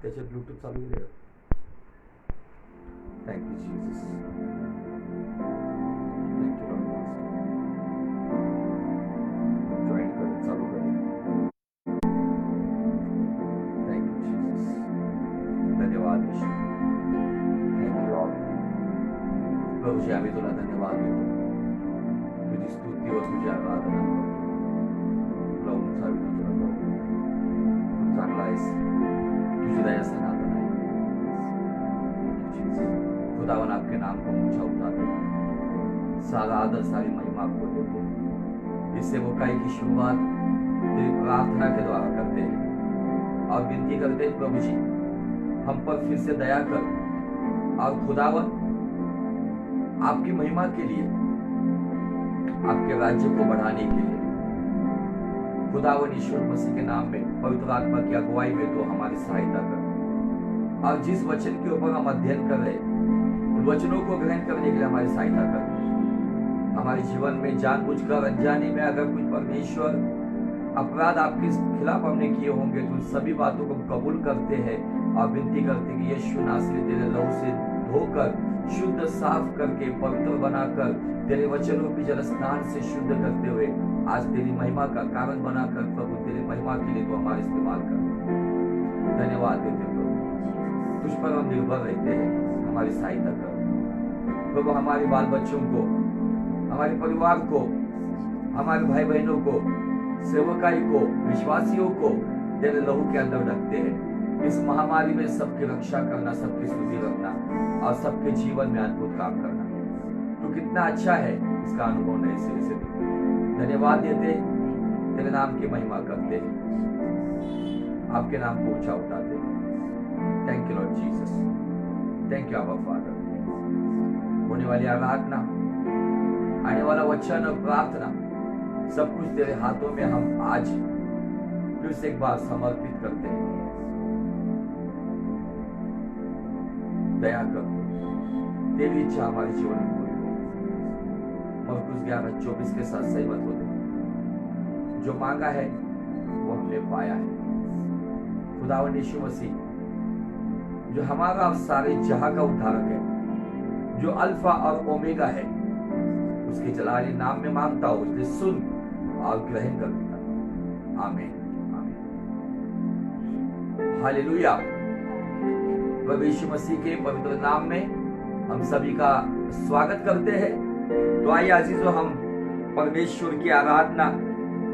त्याचे ब्लूटूथ चालू केले. Thank you Jesus. Thank you Lord. Join कर, चालू कर. Thank you Jesus. धन्यवाद यीशु. Thank you Lord. प्रभूजी आम्ही तुला धन्यवाद देतो. तुझी स्तुती व तुझी आराधना तुला उंचावी, तुला गौरव. तू चांगला आहेस. तुझी दया सनातन है. खुदावन आपके नाम को ऊंचा उठाते हैं, सारा आदर सारी महिमा आपको देते हैं. इस सेवकाई की शुरुआत तेरी प्रार्थना के द्वारा करते हैं और विनती करते हैं प्रभु जी हम पर फिर से दया कर. और खुदावन आपकी महिमा के लिए, आपके राज्य को बढ़ाने के लिए खुदावन यीशु मसीह के नाम में पवित्र आत्मा की अगुवाई में तो हमारी सहायता कर. और जिस वचन के ऊपर हम अध्ययन कर रहे उन वचनों को ग्रहण करने के लिए हमारी सहायता कर. हमारे जीवन में जानबूझकर अनजाने में अगर कुछ परमेश्वर अपराध आपके खिलाफ हमने किए होंगे तो उन सभी बातों को कबूल करते हैं और विनती करते कि यीशु नासरी तेरे लहू से धोकर शुद्ध साफ करके पवित्र बनाकर तेरे वचनों की जल स्नान से शुद्ध करते हुए आज तेरी महिमा का कारण बनाकर प्रभु तेरी महिमा के लिए तो हमारा इस्तेमाल कर. धन्यवाद देते प्रभु. तुझ पर हम निर्भर रहते हैं. हमारी सहायता कर प्रभु. हमारे बाल बच्चों को, हमारे परिवार को, हमारे भाई बहनों को, सेवकाई को, विश्वासियों को तेरे लहू के अंदर रखते हैं. इस महामारी में सबकी रक्षा करना, सबकी स्तुति रखना और सबके जीवन में अद्भुत काम करना. तो कितना अच्छा है इसका अनुभव नए सिरे से. धन्यवाद देते, तेरे नाम की महिमा करते, आपके नाम को ऊंचा उठाते. Thank you Lord Jesus. Thank you our father. होने वाली आराधना, आने वाला वचन और प्रार्थना सब कुछ तेरे हाथों में हम आज फिर से एक बार समर्पित करते हैं. दया कर, तेरी इच्छा हमारे जीवन में पूरी हो. मरकुस 11:24 के साथ सहमत होते. जो मांगा है वो हमने पाया है. खुदावंद यीशु मसीह जो हमारा और सारे जहां का उद्धारक है, जो अल्फा और ओमेगा है, उसके जलाली नाम में मांगता हूं, इसलिए सुन और ग्रहण कर देता. आमीन. हालेलुया. प्रभु यीशु मसीह के पवित्र नाम में हम सभी का स्वागत करते हैं. तो आइए अजीजों, हम परमेश्वर की आराधना,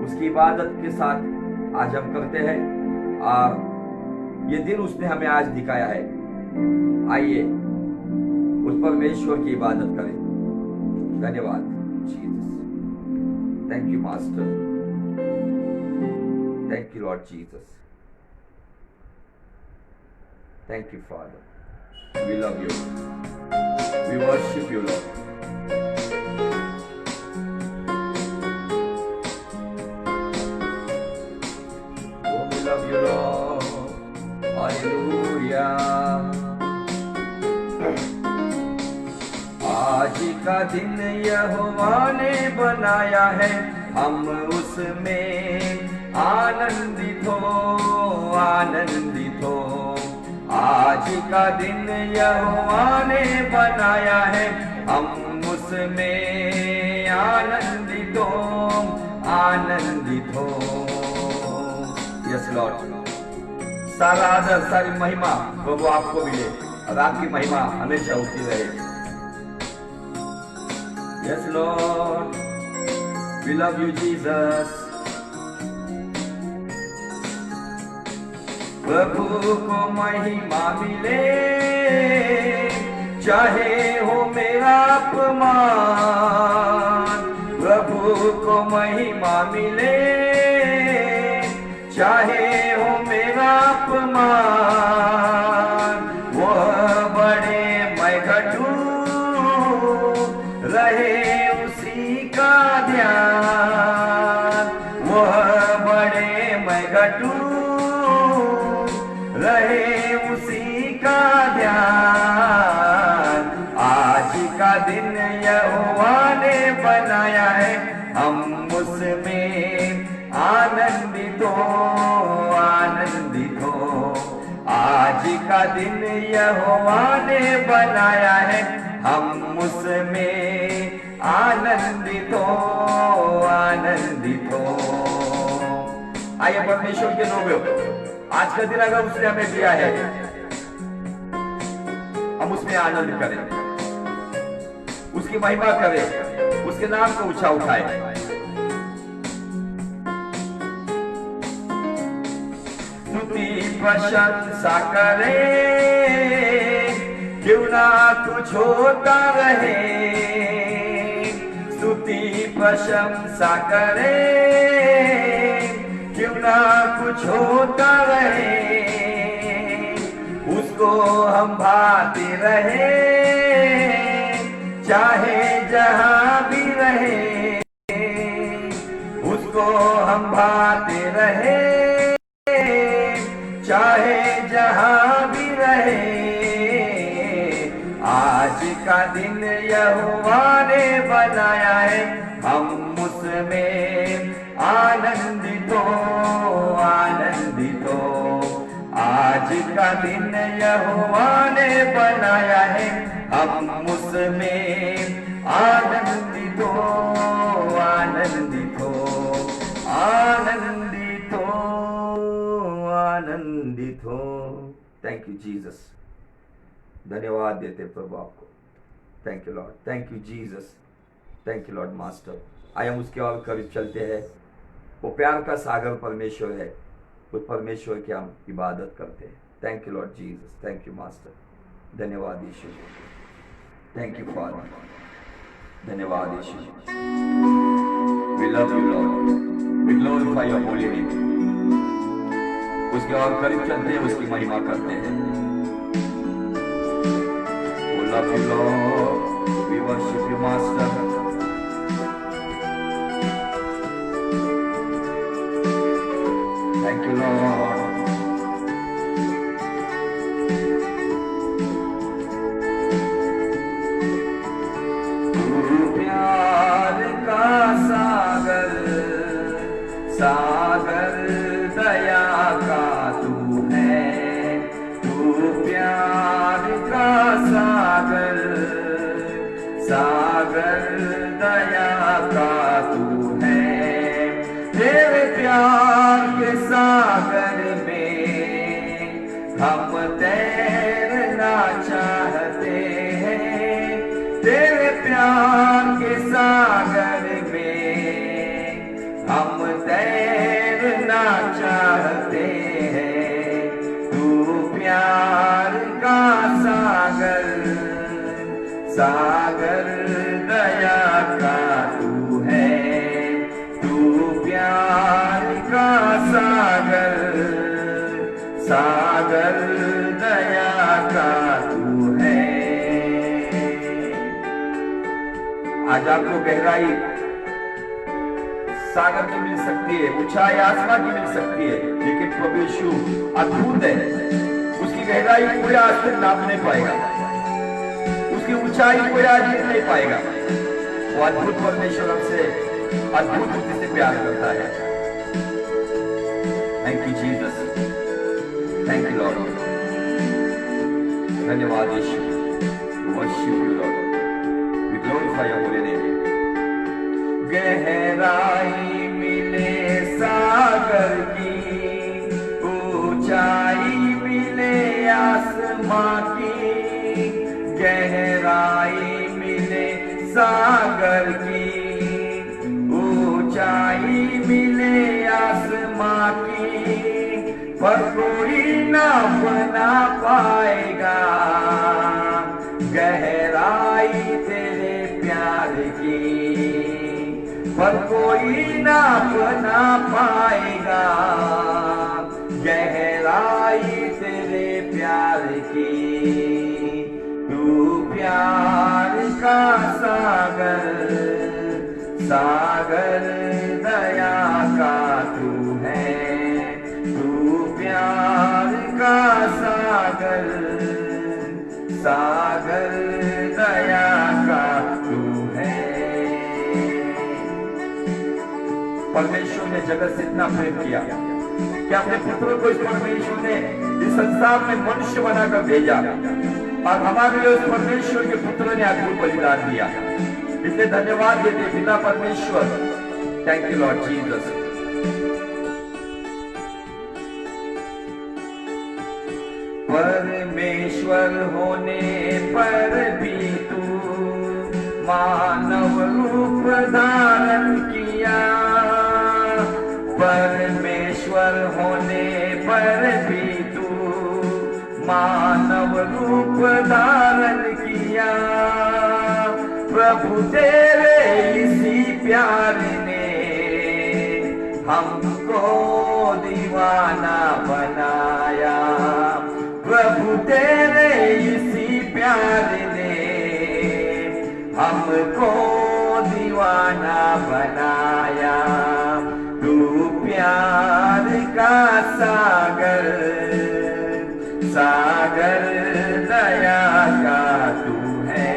उसकी इबादत के साथ आज हम करते हैं और ये दिन उसने हमें आज दिखाया है. आइए उस परमेश्वर की इबादत करें. धन्यवाद Jesus. Thank you master. Thank you Lord Jesus. Thank you father. We love you. We worship you Lord. We love you Lord. Hallelujah. आज का दिन यहोवा ने बनाया है, हम उसमें आनंदित हो, आनंदित हो. आज का दिन यहोवा ने बनाया है, हम उसमें आनंदित हो, आनंदित हो. Yes Lord. सारा आदर, सारी महिमा प्रभु आपको मिले और आपकी महिमा हमेशा होती रहे. Yes lord. We love you Jesus. प्रभु को महिमा मिले, चाहे हो मेरा अपमान. प्रभु को महिमा मिले, चाहे हो मेरा अपमान. वो बड़े मैं घटूं, रहे उसी का ध्यान. वो बड़े मैं घटूं, रहे उसी का ध्यान. आज का दिन यहोवा ने बनाया है, हम उसमें आनंदित हो, आनंदित हो. आज आज का दिन यहोवा ने बनाया है, हम उसमें आनंदित हो, आनंदित हो। आइए परमेश्वर के लोगों, आज का दिन अगर उसने हमें दिया है, हम उसमें आनंद करें, उसकी महिमा करें, उसके नाम को ऊंचा उठाए। स्तुति प्रशंसा करें, क्यों ना कुछ होता रहे। स्तुति प्रशंसा करें, क्यों ना कुछ होता रहे। उसको हम भाते रहे, चाहे जहां भी रहे। उसको हम भाते रहे, चाहे जहां भी रहे। आज का दिन यहोवा ने बनाया है, हम उसमें आनंदित हो, आनंदित हो। आज का दिन यहोवा ने बनाया है, हम उसमें आनंदित हो, आनंदित हो, आनंदित हो, आनंदित हो। थैंक यू जीसस, धन्यवाद देते प्रभु आपको। Thank you Lord, thank you Jesus, thank you Lord master. आइए हम उसके और करीब चलते हैं। वो प्यार का सागर परमेश्वर है, उस परमेश्वर की हम इबादत करते हैं। Thank you Lord Jesus, thank you master. धन्यवाद यीशु, थैंक यू फादर, धन्यवाद Yeshu. We love you lord, we glorify your holy name. उसके और करीब चलते हैं, उसकी महिमा करते हैं। We love you Lord, we worship you Master। Thank you Lord। तू प्यार का सागर, सागर दया का तू है। तू प्यार का सागर, सागर दया का तू है। तेरे प्यार के सागर में हम तैरना चाहते हैं। तेरे प्यार के सागर में हम तैरना चाहते हैं। तू प्यार का सागर, सागर दया का तू है। तू प्यार का सागर, सागर दया का तू है। आज आपको गहराई सागर की मिल सकती है, ऊंचाई आसमान की मिल सकती है, लेकिन प्रभु यीशु अद्भुत है। उसकी गहराई कोई आज तक नाप नहीं पाएगा, उसकी ऊंचाई कोई आज देख नहीं पाएगा। वो अद्भुत परमेश्वर हमसे अद्भुत रूप से प्यार करता है। Thank you Jesus, thank you lord, धन्यवाद Yeshu. Worship you lord, we glorify your holy name. गहराई मिले सागर की, ऊंचाई मिले आसमां की। गहराई मिले सागर की, ऊंचाई मिले आसमां की। पर कोई ना बना पाएगा गहराई तेरे प्यार की। पर कोई ना बना पाएगा गहराई तेरे प्यार की। तू प्यार का सागर, सागर दया का तू है। तू प्यार का सागर, सागर दया का तू है। परमेश्वर ने जगत से इतना प्रेम किया कि अपने पुत्र को इस परमेश्वर ने इस संसार में मनुष्य बनाकर भेजा और हमारे लिए उस परमेश्वर के पुत्र ने अद्भुत बलिदान दिया। इसलिए धन्यवाद देते पिता परमेश्वर। Thank you Lord Jesus. परमेश्वर होने पर भी तू मानव रूप धारण किया। परमेश्वर होने पर भी तू मानव रूप धारण किया। प्रभु तेरे इसी प्यार ने हमको दीवाना बनाया। प्रभु तेरे इसी प्यार ने हमको दीवाना बनाया। तू प्यार का सागर, सागर दया का तू है।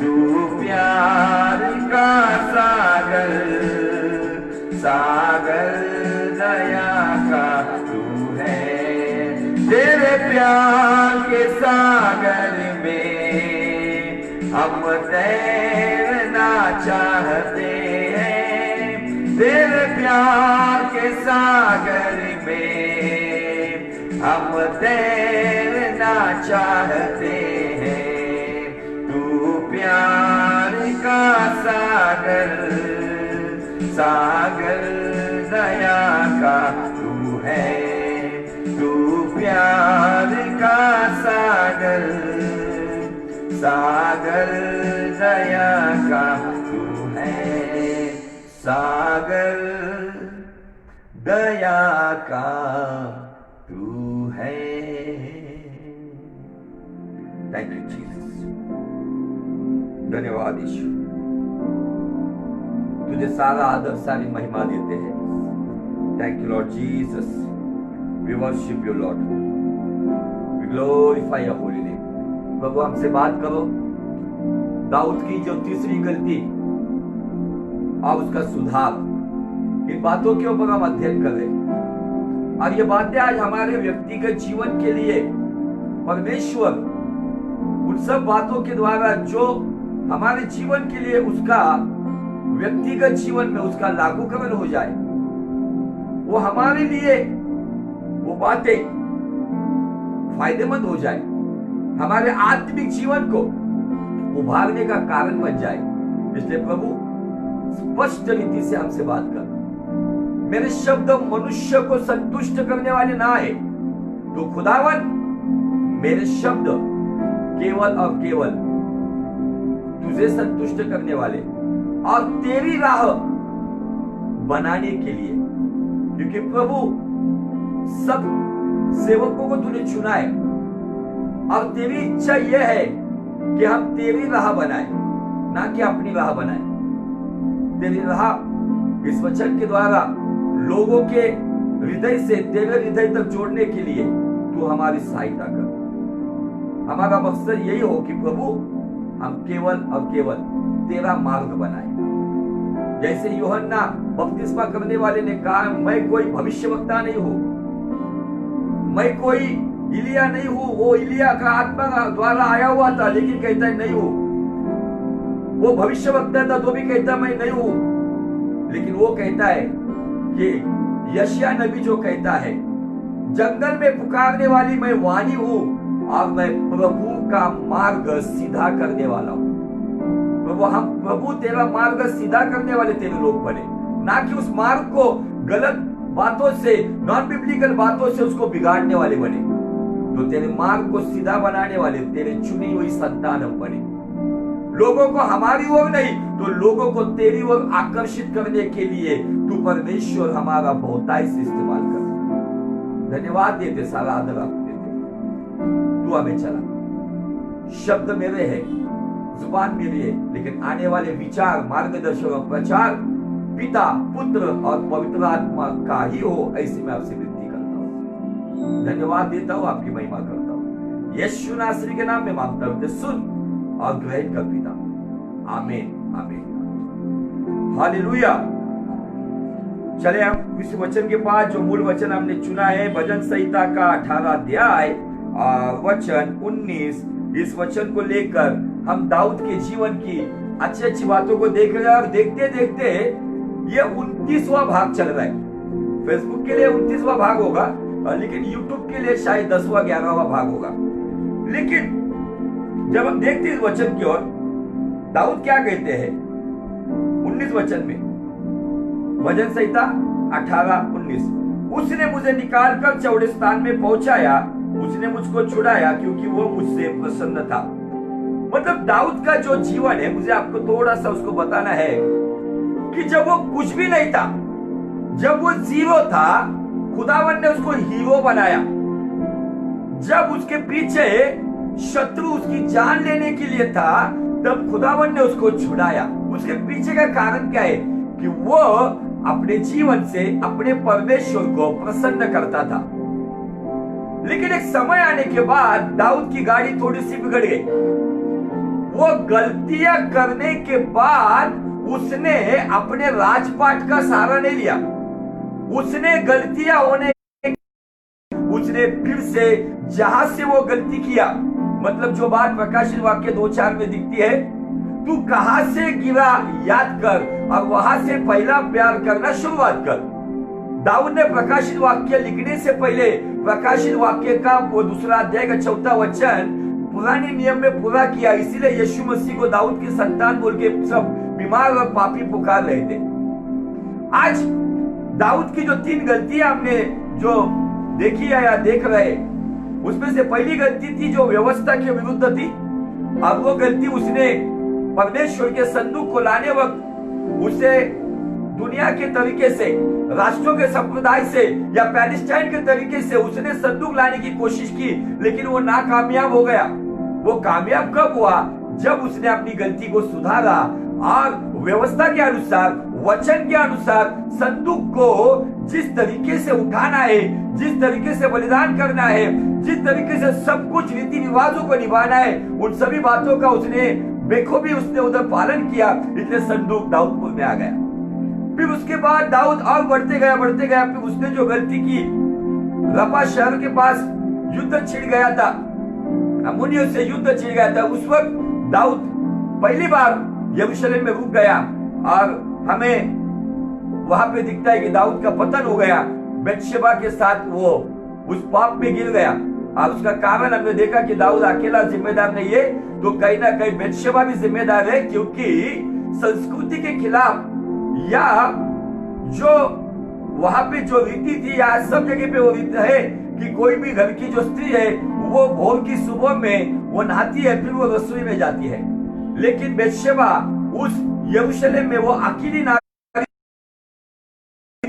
तू प्यार का सागर, सागर दया का तू है। तेरे प्यार के सागर में हम तैरना चाहते हैं। तेरे प्यार के सागर में हम तैरना चाहते हैं। तू प्यार का सागर, सागर दया का तू है। तू प्यार का सागर, सागर दया का तू है। सागर दया का तू है। Thank you Jesus. धन्यवाद यीशु। तुझे सारा आदर सारी महिमा देते हैं। Thank you Lord Jesus. We worship you lord. We glorify your holy name. प्रभु हमसे बात करो। दाऊद की जो तीसरी गलती और उसका सुधार, इन बातों के ऊपर हम अध्ययन कर रहे हैं। और ये बातें आज हमारे व्यक्तिगत जीवन के लिए परमेश्वर उन सब बातों के द्वारा जो हमारे जीवन के लिए उसका व्यक्तिगत जीवन में उसका लागूकरण हो जाए, वो हमारे लिए वो बातें फायदेमंद हो जाए, हमारे आत्मिक जीवन को उभारने का कारण बन जाए। इसलिए प्रभु स्पष्ट रीति से हमसे बात कर। मेरे शब्द मनुष्य को संतुष्ट करने वाले ना है, तो खुदावन मेरे शब्द केवल और केवल तुझे संतुष्ट करने वाले और तेरी राह बनाने के लिए, क्योंकि प्रभु सब सेवकों को तूने चुना है और तेरी इच्छा यह है कि हम तेरी राह बनाए, ना कि अपनी राह बनाए। तेरी राह इस वचन के द्वारा लोगों के हृदय से तेरे हृदय तक जोड़ने के लिए तू हमारी सहायता कर। हमारा मकसद यही हो कि प्रभु हम केवल और केवल तेरा मार्ग बनाए। जैसे यूहन्ना बपतिस्मा करने वाले ने कहा, मैं कोई भविष्यवक्ता नहीं हूं, मैं कोई इलिया नहीं हूं। वो इलिया का आत्मा द्वारा आया हुआ था, लेकिन कहता है नहीं हूं। वो भविष्यवक्ता था तो भी कहता मैं नहीं हूं। लेकिन वो कहता है कि यशायाह नबी जो कहता है, जंगल में पुकारने वाली मैं वाणी हूं और मैं प्रभु का मार्ग सीधा करने वाला हूं। प्रभु तेरा मार्ग सीधा करने वाले तेरे लोग बने, ना कि उस मार्ग को गलत बातों से, नॉन बिब्लिकल बातों से उसको बिगाड़ने वाले बने। तो तेरे मार्ग को सीधा बनाने वाले तेरे चुनी हुई संतान हम बने। लोगों को हमारी ओर नहीं तो लोगों को तेरी ओर आकर्षित करने के लिए तू परमेश्वर हमारा बहुतायत से इस्तेमाल कर। धन्यवाद देते, सारा आदर आपको देते। तू हमें चला। शब्द मेरे है, जुबान मेरी है, लेकिन आने वाले विचार, मार्गदर्शन और प्रचार पिता, पुत्र और पवित्र आत्मा का ही हो, ऐसे मैं आपसे विनती करता हूँ। धन्यवाद देता हूँ, आपकी महिमा करता हूँ। यीशु नासरी के नाम में मांगता हूँ, सुन और ग्रहण कर पिता। आमीन, आमीन, हालेलुया। चले हम इस वचन के पास जो मूल वचन हमने चुना है भजन संहिता का 18 अध्याय वचन 19। इस वचन को लेकर हम दाऊद के जीवन की अच्छी अच्छी बातों को देख रहे हैं और देखते देखते ये 29वां भाग चल रहा है। फेसबुक के लिए 29वां भाग होगा, लेकिन यूट्यूब के लिए शायद 10वां 11वां भाग होगा। लेकिन जब हम देखते इस वचन की ओर, दाऊद क्या कहते हैं 19 वचन में, भजन संहिता 18-19, उसने मुझे निकालकर चौड़े स्थान में पहुंचाया, उसने मुझको छुड़ाया क्योंकि वो मुझसे प्रसन्न था। मतलब दाऊद का जो जीवन है, मुझे आपको थोड़ा सा उसको बताना है कि जब वो कुछ भी नहीं था, जब वो जीरो था, खुदावन ने उसको हीरो बनाया। जब उसके पीछे शत्रु उसकी जान लेने के लिए था, तब खुदावन ने उसको छुड़ाया। उसके पीछे का कारण क्या है कि वो अपने जीवन से अपने परमेश्वर को प्रसन्न करता था। लेकिन एक समय आने के बाद दाऊद की गाड़ी थोड़ी सी बिगड़ गई। वो गलतियां करने के बाद उसने अपने राजपाट का सहारा नहीं लिया। उसने गलतियां होने, उसने फिर से जहां से वो गलती किया, मतलब जो बात प्रकाशित वाक्य 2:4 में दिखती है, तू कहां से गिरा याद कर और वहां से पहला प्यार करना शुरुआत कर। दाऊद ने प्रकाशित वाक्य लिखने से पहले प्रकाशित वाक्य का वो 2 अध्याय का 4 वचन पुराने नियम में पूरा किया। इसीलिए यीशु मसीह को दाऊद की संतान बोल के सब बीमार और पापी पुकार रहे थे। आज दाऊद की जो 3 गलतियां हमने जो देखी है या देख रहे, उसमें से पहली गलती थी जो व्यवस्था के विरुद्ध थी। अब वो गलती उसने परमेश्वर के संदूक को लाने वक्त उसे दुनिया के तरीके से, राष्ट्रों के संप्रदाय से या पैलेस्टाइन के तरीके से उसने संदूक लाने की कोशिश की, लेकिन वो नाकामयाब हो गया। वो कामयाब कब हुआ? जब उसने अपनी गलती को सुधारा और व्यवस्था के अनुसार, वचन के अनुसार संदूक को जिस तरीके से उठाना है, जिस तरीके से बलिदान करना है, जिस तरीके से सब कुछ रीति रिवाजों को निभाना है, उन सभी बातों का उसने बेखूबी उसने उधर पालन किया। इसलिए संदूक दाऊदपुर में आ गया। फिर उसके बाद दाऊद और बढ़ते गया। फिर उसने जो गलती की, रफा शहर के पास युद्ध छिड़ गया था, अम्मोनियों से युद्ध छिड़ गया था। उस वक्त दाऊद पहली बार यरूशलेम में रुक गया और हमें वहां पे दिखता है कि दाऊद का पतन हो गया। बेतशेबा के साथ वो उस पाप में गिर गया और उसका कारण हमने देखा कि दाऊद अकेला जिम्मेदार नहीं है, तो कहीं ना कहीं बेतशेबा भी जिम्मेदार है, क्योंकि संस्कृति के खिलाफ या जो वहां पे जो रीति थी या सब जगह पे वो रीति है कि कोई भी घर की जो स्त्री है वो भोर की सुबह में वो नहाती है, फिर वो रसोई में जाती है। लेकिन बेतशेबा उस यरूशलेम में वो अकेली नारी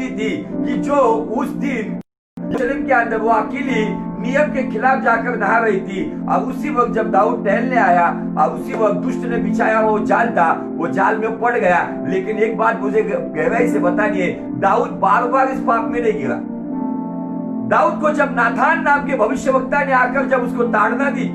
थी कि जो उस दिन यरूशलेम के अंदर वो अकेली नियम के खिलाफ जाकर नहा रही थी। और उसी वक्त जब दाऊद टहलने आया और उसी वक्त दुष्ट ने बिछाया वो जाल था, वो जाल में पड़ गया। लेकिन एक बात मुझे गहराई से बतानी है, दाऊद बार बार इस पाप में नहीं गिरा। दाऊद को जब नाथान नाम के भविष्यवक्ता ने आकर जब उसको ताड़ना दी,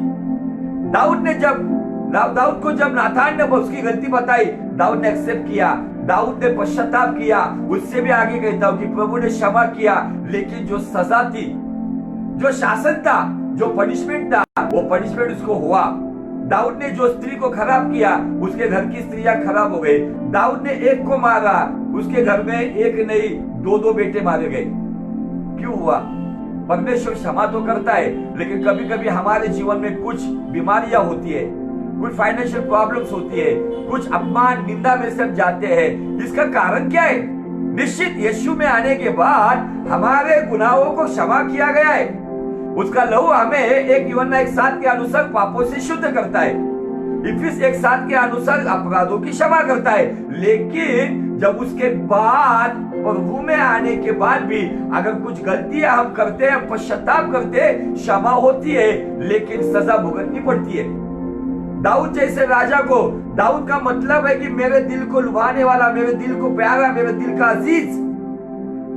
दाऊद को जब नाथान ने उसकी गलती बताई, दाऊद ने एक्सेप्ट किया, दाऊद ने पश्चाताप किया। उससे भी आगे कहता हूं कि प्रभु ने क्षमा किया, लेकिन जो सजा थी, जो शासन था, जो पनिशमेंट था, वो पनिशमेंट उसको हुआ। दाऊद ने जो स्त्री को खराब किया, उसके घर की स्त्रियां खराब हो गई। दाऊद ने एक को मारा, उसके घर में एक नहीं 2-2 बेटे मारे गए। क्यों हुआ? परमेश्वर क्षमा तो करता है, लेकिन कभी कभी हमारे जीवन में कुछ बीमारियां होती है, कुछ फाइनेंशियल प्रॉब्लम्स होती है, कुछ अपमान निंदा में सब जाते हैं। इसका कारण क्या है? निश्चित यीशु में आने के बाद हमारे गुनाहों को क्षमा किया गया है। उसका लहू हमें 1 यूहन्ना 1:7 के अनुसार पापों से शुद्ध करता है, इफिस 1:7 के अनुसार अपराधों की क्षमा करता है। लेकिन जब उसके बाद प्रभु में आने के बाद भी अगर कुछ गलतियां हम करते हैं, पश्चाताप करते हैं, क्षमा होती है, लेकिन सजा भुगतनी पड़ती है। दाऊद जैसे राजा को, दाऊद का मतलब है कि मेरे दिल को लुभाने वाला, मेरे दिल को प्यारा, मेरे दिल का अजीज,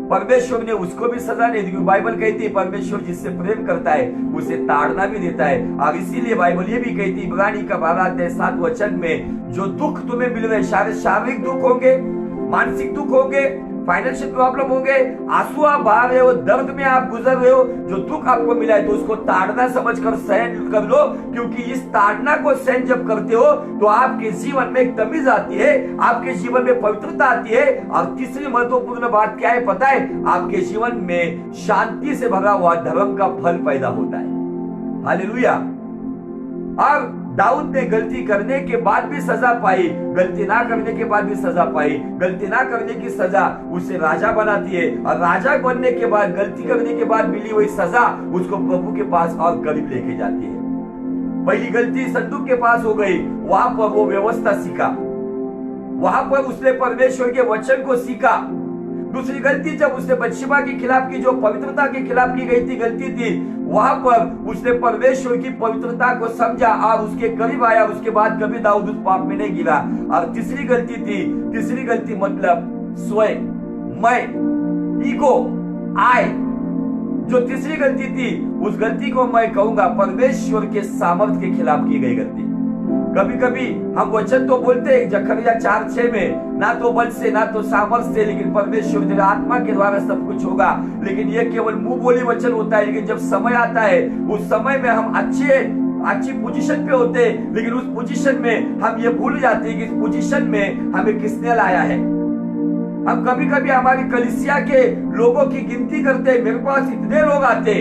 परमेश्वर ने उसको भी सजा नहीं दी। बाइबल कहती है परमेश्वर जिससे प्रेम करता है उसे ताड़ना भी देता है। और इसीलिए बाइबल ये भी कहती है इब्रानी का 12:7 वचन में, जो दुख तुम्हें मिल रहे, शारीरिक दुख होंगे, मानसिक दुख होंगे, फाइनेंशियल प्रॉब्लम होंगे, आंसू आप बहा रहे हो, दर्द में आप गुजर रहे हो, जो दुख आपको मिला है तो उसको ताड़ना समझकर सहन कर लो, क्योंकि इस ताड़ना को सहन जब करते हो तो आपके जीवन में एक तमीज आती है, आपके जीवन में पवित्रता आती है। और तीसरी महत्वपूर्ण बात क्या है पता है? आपके जीवन में शांति से भरा हुआ धर्म का फल पैदा होता है। हालेलुया। और दाऊद ने गलती करने के बाद भी सजा पाई, गलती ना करने के बाद भी सजा पाई। गलती ना करने की सजा उसे राजा बनाती है, और राजा बनने के बाद, गलती करने के बाद मिली हुई सजा उसको प्रभु के पास और करीब लेके जाती है। पहली गलती संदूक के पास हो गई, वहां पर वो व्यवस्था सीखा, वहां पर उसने परमेश्वर के वचन को सीखा। दूसरी गलती जब उसने बत्शेबा के खिलाफ की, जो पवित्रता के खिलाफ की गई थी गलती थी, वहां पर उसने परमेश्वर की पवित्रता को समझा और उसके करीब आया। उसके बाद कभी दाऊद उस पाप में नहीं गिरा। और तीसरी गलती मतलब स्वयं, मैं, ईगो, आय, जो तीसरी गलती थी, उस गलती को मैं कहूंगा परमेश्वर के सामर्थ्य के खिलाफ की गई गलती। कभी कभी हम वचन तो बोलते हैं जकरिया 4:6 में, ना तो बल से ना तो सामर्थ्य से, लेकिन परमेश्वर तेरे आत्मा के द्वारा सब कुछ होगा। लेकिन ये केवल मुंह बोली वचन होता है, लेकिन जब समय आता है उस समय में हम अच्छी पोजीशन पे होते हैं, लेकिन उस पोजीशन में हम ये भूल जाते हैं कि इस पोजीशन में हमें किसने लाया है। हम कभी कभी हमारी कलीसिया के लोगों की गिनती करते हैं, मेरे पास इतने लोग आते,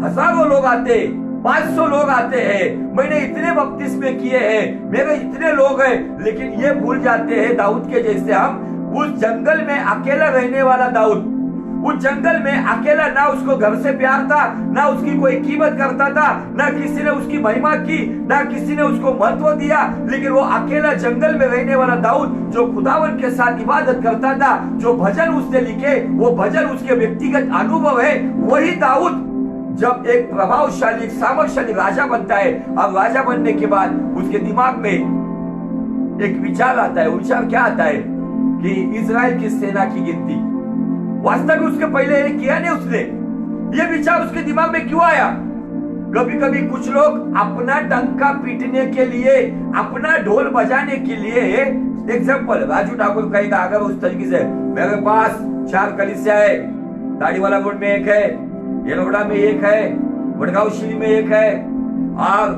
हजारों लोग आते, 500 लोग आते हैं, मैंने इतने बपतिस्मे किए हैं, मेरे इतने लोग हैं, लेकिन ये भूल जाते हैं दाऊद के जैसे हम, उस जंगल में अकेला रहने वाला दाऊद, उस जंगल में अकेला, ना उसको घर से प्यार था, ना उसकी कोई कीमत करता था, ना किसी ने उसकी महिमा की, ना किसी ने उसको महत्व दिया, लेकिन वो अकेला जंगल में रहने वाला दाऊद, जो खुदावन के साथ इबादत करता था, जो भजन उसने लिखे, वो भजन उसके व्यक्तिगत अनुभव है। वही दाऊद जब एक प्रभावशाली, सामर्थशाली राजा बनता है, और राजा बनने के बाद उसके दिमाग में एक विचार आता है। वो विचार क्या आता है? कि इजराइल की सेना की गिनती। वास्तव में उसके पहले ये किया नहीं उसने। ये विचार उसके दिमाग में क्यों आया? कभी कभी कुछ लोग अपना डंका पीटने के लिए, अपना ढोल बजाने के लिए, एग्जाम्पल राजू ठाकुर कहेगा अगर उस तरीके से, मेरे पास 4 कलीसिया है, दाढ़ीवाला रोड में एक है, येलोड़ा में एक है, वडगांव श्री में एक है, और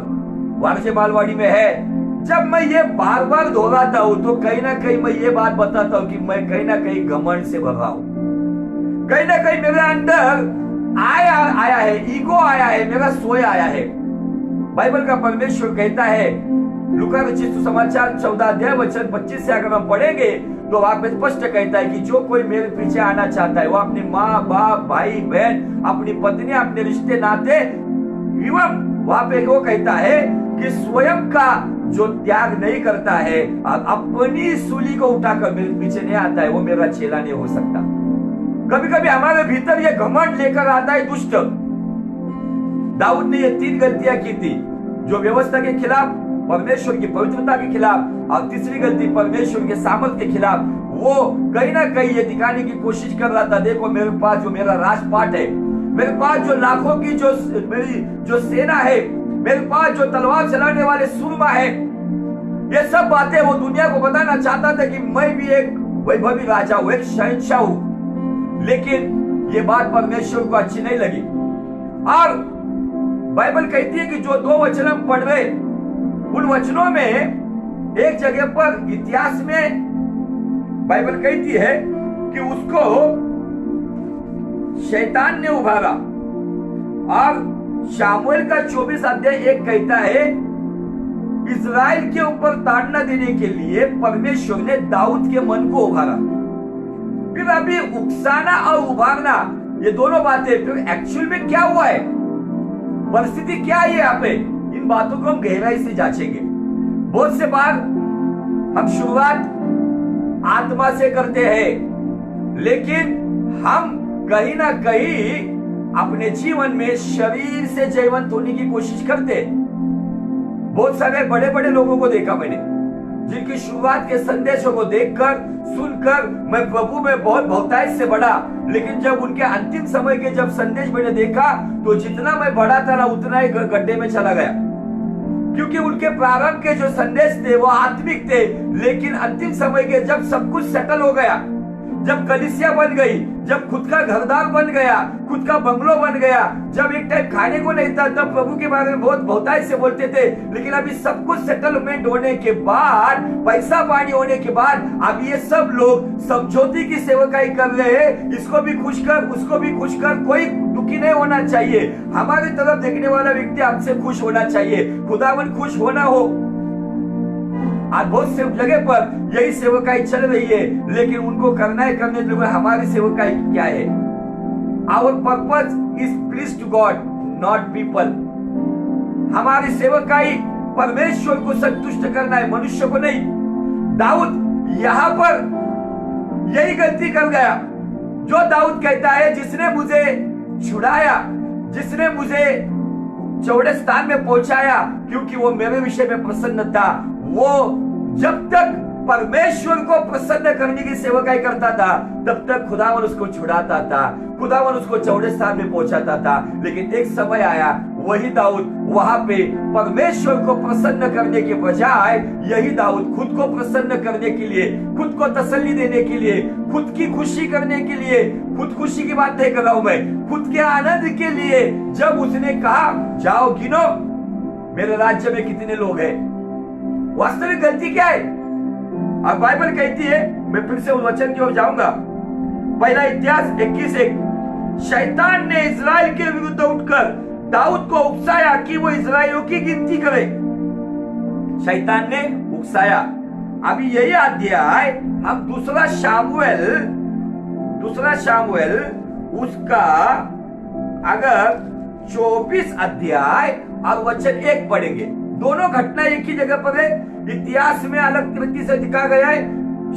वारसे मालवाड़ी में है। जब मैं ये बार बार दोहराता हूं तो कहीं ना कहीं मैं ये बात बताता हूं कि मैं कहीं ना कहीं घमंड से भरा हूं, कहीं ना कहीं मेरे अंदर आया है, ईगो आया है, मेरा स्वयं आया है। बाइबल का परमेश्वर कहता है, लूका रचित सुसमाचार 14 अध्याय वचन 25 से अगर हम पढ़ेंगे तो वहां पे स्पष्ट कहता है कि जो कोई मेरे पीछे आना चाहता है वो अपने माँ बाप, भाई बहन, अपनी पत्नी, अपने रिश्ते नाते एवं वहां पे वो कहता है कि स्वयं का जो त्याग नहीं करता है और अपनी सूली को उठाकर मेरे पीछे नहीं आता है, वो मेरा चेला नहीं हो सकता। कभी कभी हमारे भीतर ये घमंड लेकर आता है दुष्ट। दाऊद ने ये 3 गलतियां की थी, जो व्यवस्था के खिलाफ, परमेश्वर की पवित्रता के खिलाफ, और तीसरी गलती परमेश्वर के सामर्थ्य के खिलाफ। वो कहीं ना कहीं ये दिखाने की कोशिश कर रहा था, देखो मेरे पास जो मेरा राजपाट है, मेरे पास जो लाखों की जो मेरी जो सेना है, मेरे पास जो तलवार चलाने वाले सुरमा है, ये सब बातें वो दुनिया को बताना चाहता था कि मैं भी एक वैभवी राजा हूं, एक शहंशाह हूं। लेकिन ये बात परमेश्वर को अच्छी नहीं लगी। और बाइबल कहती है कि जो 2 वचन हम पढ़ रहे, उन वचनों में एक जगह पर इतिहास में बाइबल कहती है कि उसको शैतान ने उभारा। और शामुएल का 24 अध्याय 1 कहता है, इजराइल के ऊपर ताड़ना देने के लिए परमेश्वर ने दाऊद के मन को उभारा। फिर अभी उकसाना और उभारना, ये दोनों बातें, फिर एक्चुअल में क्या हुआ है, परिस्थिति क्या है यहाँ पे, इन बातों को हम गहराई से जांचेंगे। बहुत से बार हम शुरुआत आत्मा से करते हैं, लेकिन हम कहीं ना कहीं अपने जीवन में शरीर से जीवंत होने की कोशिश करते हैं। बहुत सारे बड़े बड़े लोगों को देखा मैंने, जिनकी शुरुआत के संदेशों को देखकर, सुनकर मैं प्रभु में बहुत बहुतायत से बढ़ा, लेकिन जब उनके अंतिम समय के जब संदेश मैंने देखा तो जितना मैं बढ़ा था ना उतना ही गड्ढे में चला गया। क्योंकि उनके प्रारंभ के जो संदेश थे वो आत्मिक थे, लेकिन अंतिम समय के जब सब कुछ सेटल हो गया, जब कलीसिया बन गई, जब खुद का घरदार बन गया, खुद का बंगलो बन गया, जब एक टाइम खाने को नहीं था, तब प्रभु के बारे में बहुत बहुतायत से बोलते थे। लेकिन अभी सब कुछ सेटलमेंट होने के बाद, पैसा पानी होने के बाद, अब ये सब लोग समझौते की सेवकाई कर रहे हैं। इसको भी खुश कर, उसको भी खुश कर, कोई दुखी नहीं होना चाहिए। हमारी तरफ देखने वाला व्यक्ति आपसे खुश होना चाहिए, खुदावन खुश होना हो। आज बहुत से जगह पर यही सेवकाई चल रही है, लेकिन उनको करना है, करने के लिए हमारी सेवकाई क्या है? Our purpose is please to God, not people. हमारी सेवकाई परमेश्वर को संतुष्ट करना है, मनुष्य को नहीं। दाऊद यहां पर यही गलती कर गया जो दाऊद कहता है, जिसने मुझे छुड़ाया, जिसने मुझे चौड़े स्थान में पहुंचाया, क्योंकि वो मेरे विषय में प्रसन्न था। वो जब तक परमेश्वर को प्रसन्न करने की सेवकाई करता था, तब तक खुदावन उसको छुड़ाता था, खुदावन उसको चौड़े स्थान में पहुंचाता था। लेकिन एक समय आया, वही दाऊद वहां पे परमेश्वर को प्रसन्न करने के बजाय, यही दाऊद खुद को प्रसन्न करने के लिए, खुद को तसल्ली देने के लिए, खुद की खुशी करने के लिए, खुद खुशी की बात नहीं कर रहा हूं मैं, खुद के आनंद के लिए, जब उसने कहा जाओ गिनो मेरे राज्य में कितने लोग हैं। वास्तविक गलती क्या है? अब बाइबल कहती है, मैं फिर से उस वचन की ओर जाऊंगा, पहला इतिहास 21:1, शैतान ने इस्राएल के विरुद्ध उठकर दाऊद को उकसाया कि वो इस्राएलियों की गिनती करे। शैतान ने उकसाया। अभी यही अध्याय हम दूसरा शामुएल उसका अगर 24 अध्याय और वचन 1 पढ़ेंगे, दोनों घटना एक ही जगह पर है। इतिहास में अलग तरीके से लिखा गया है,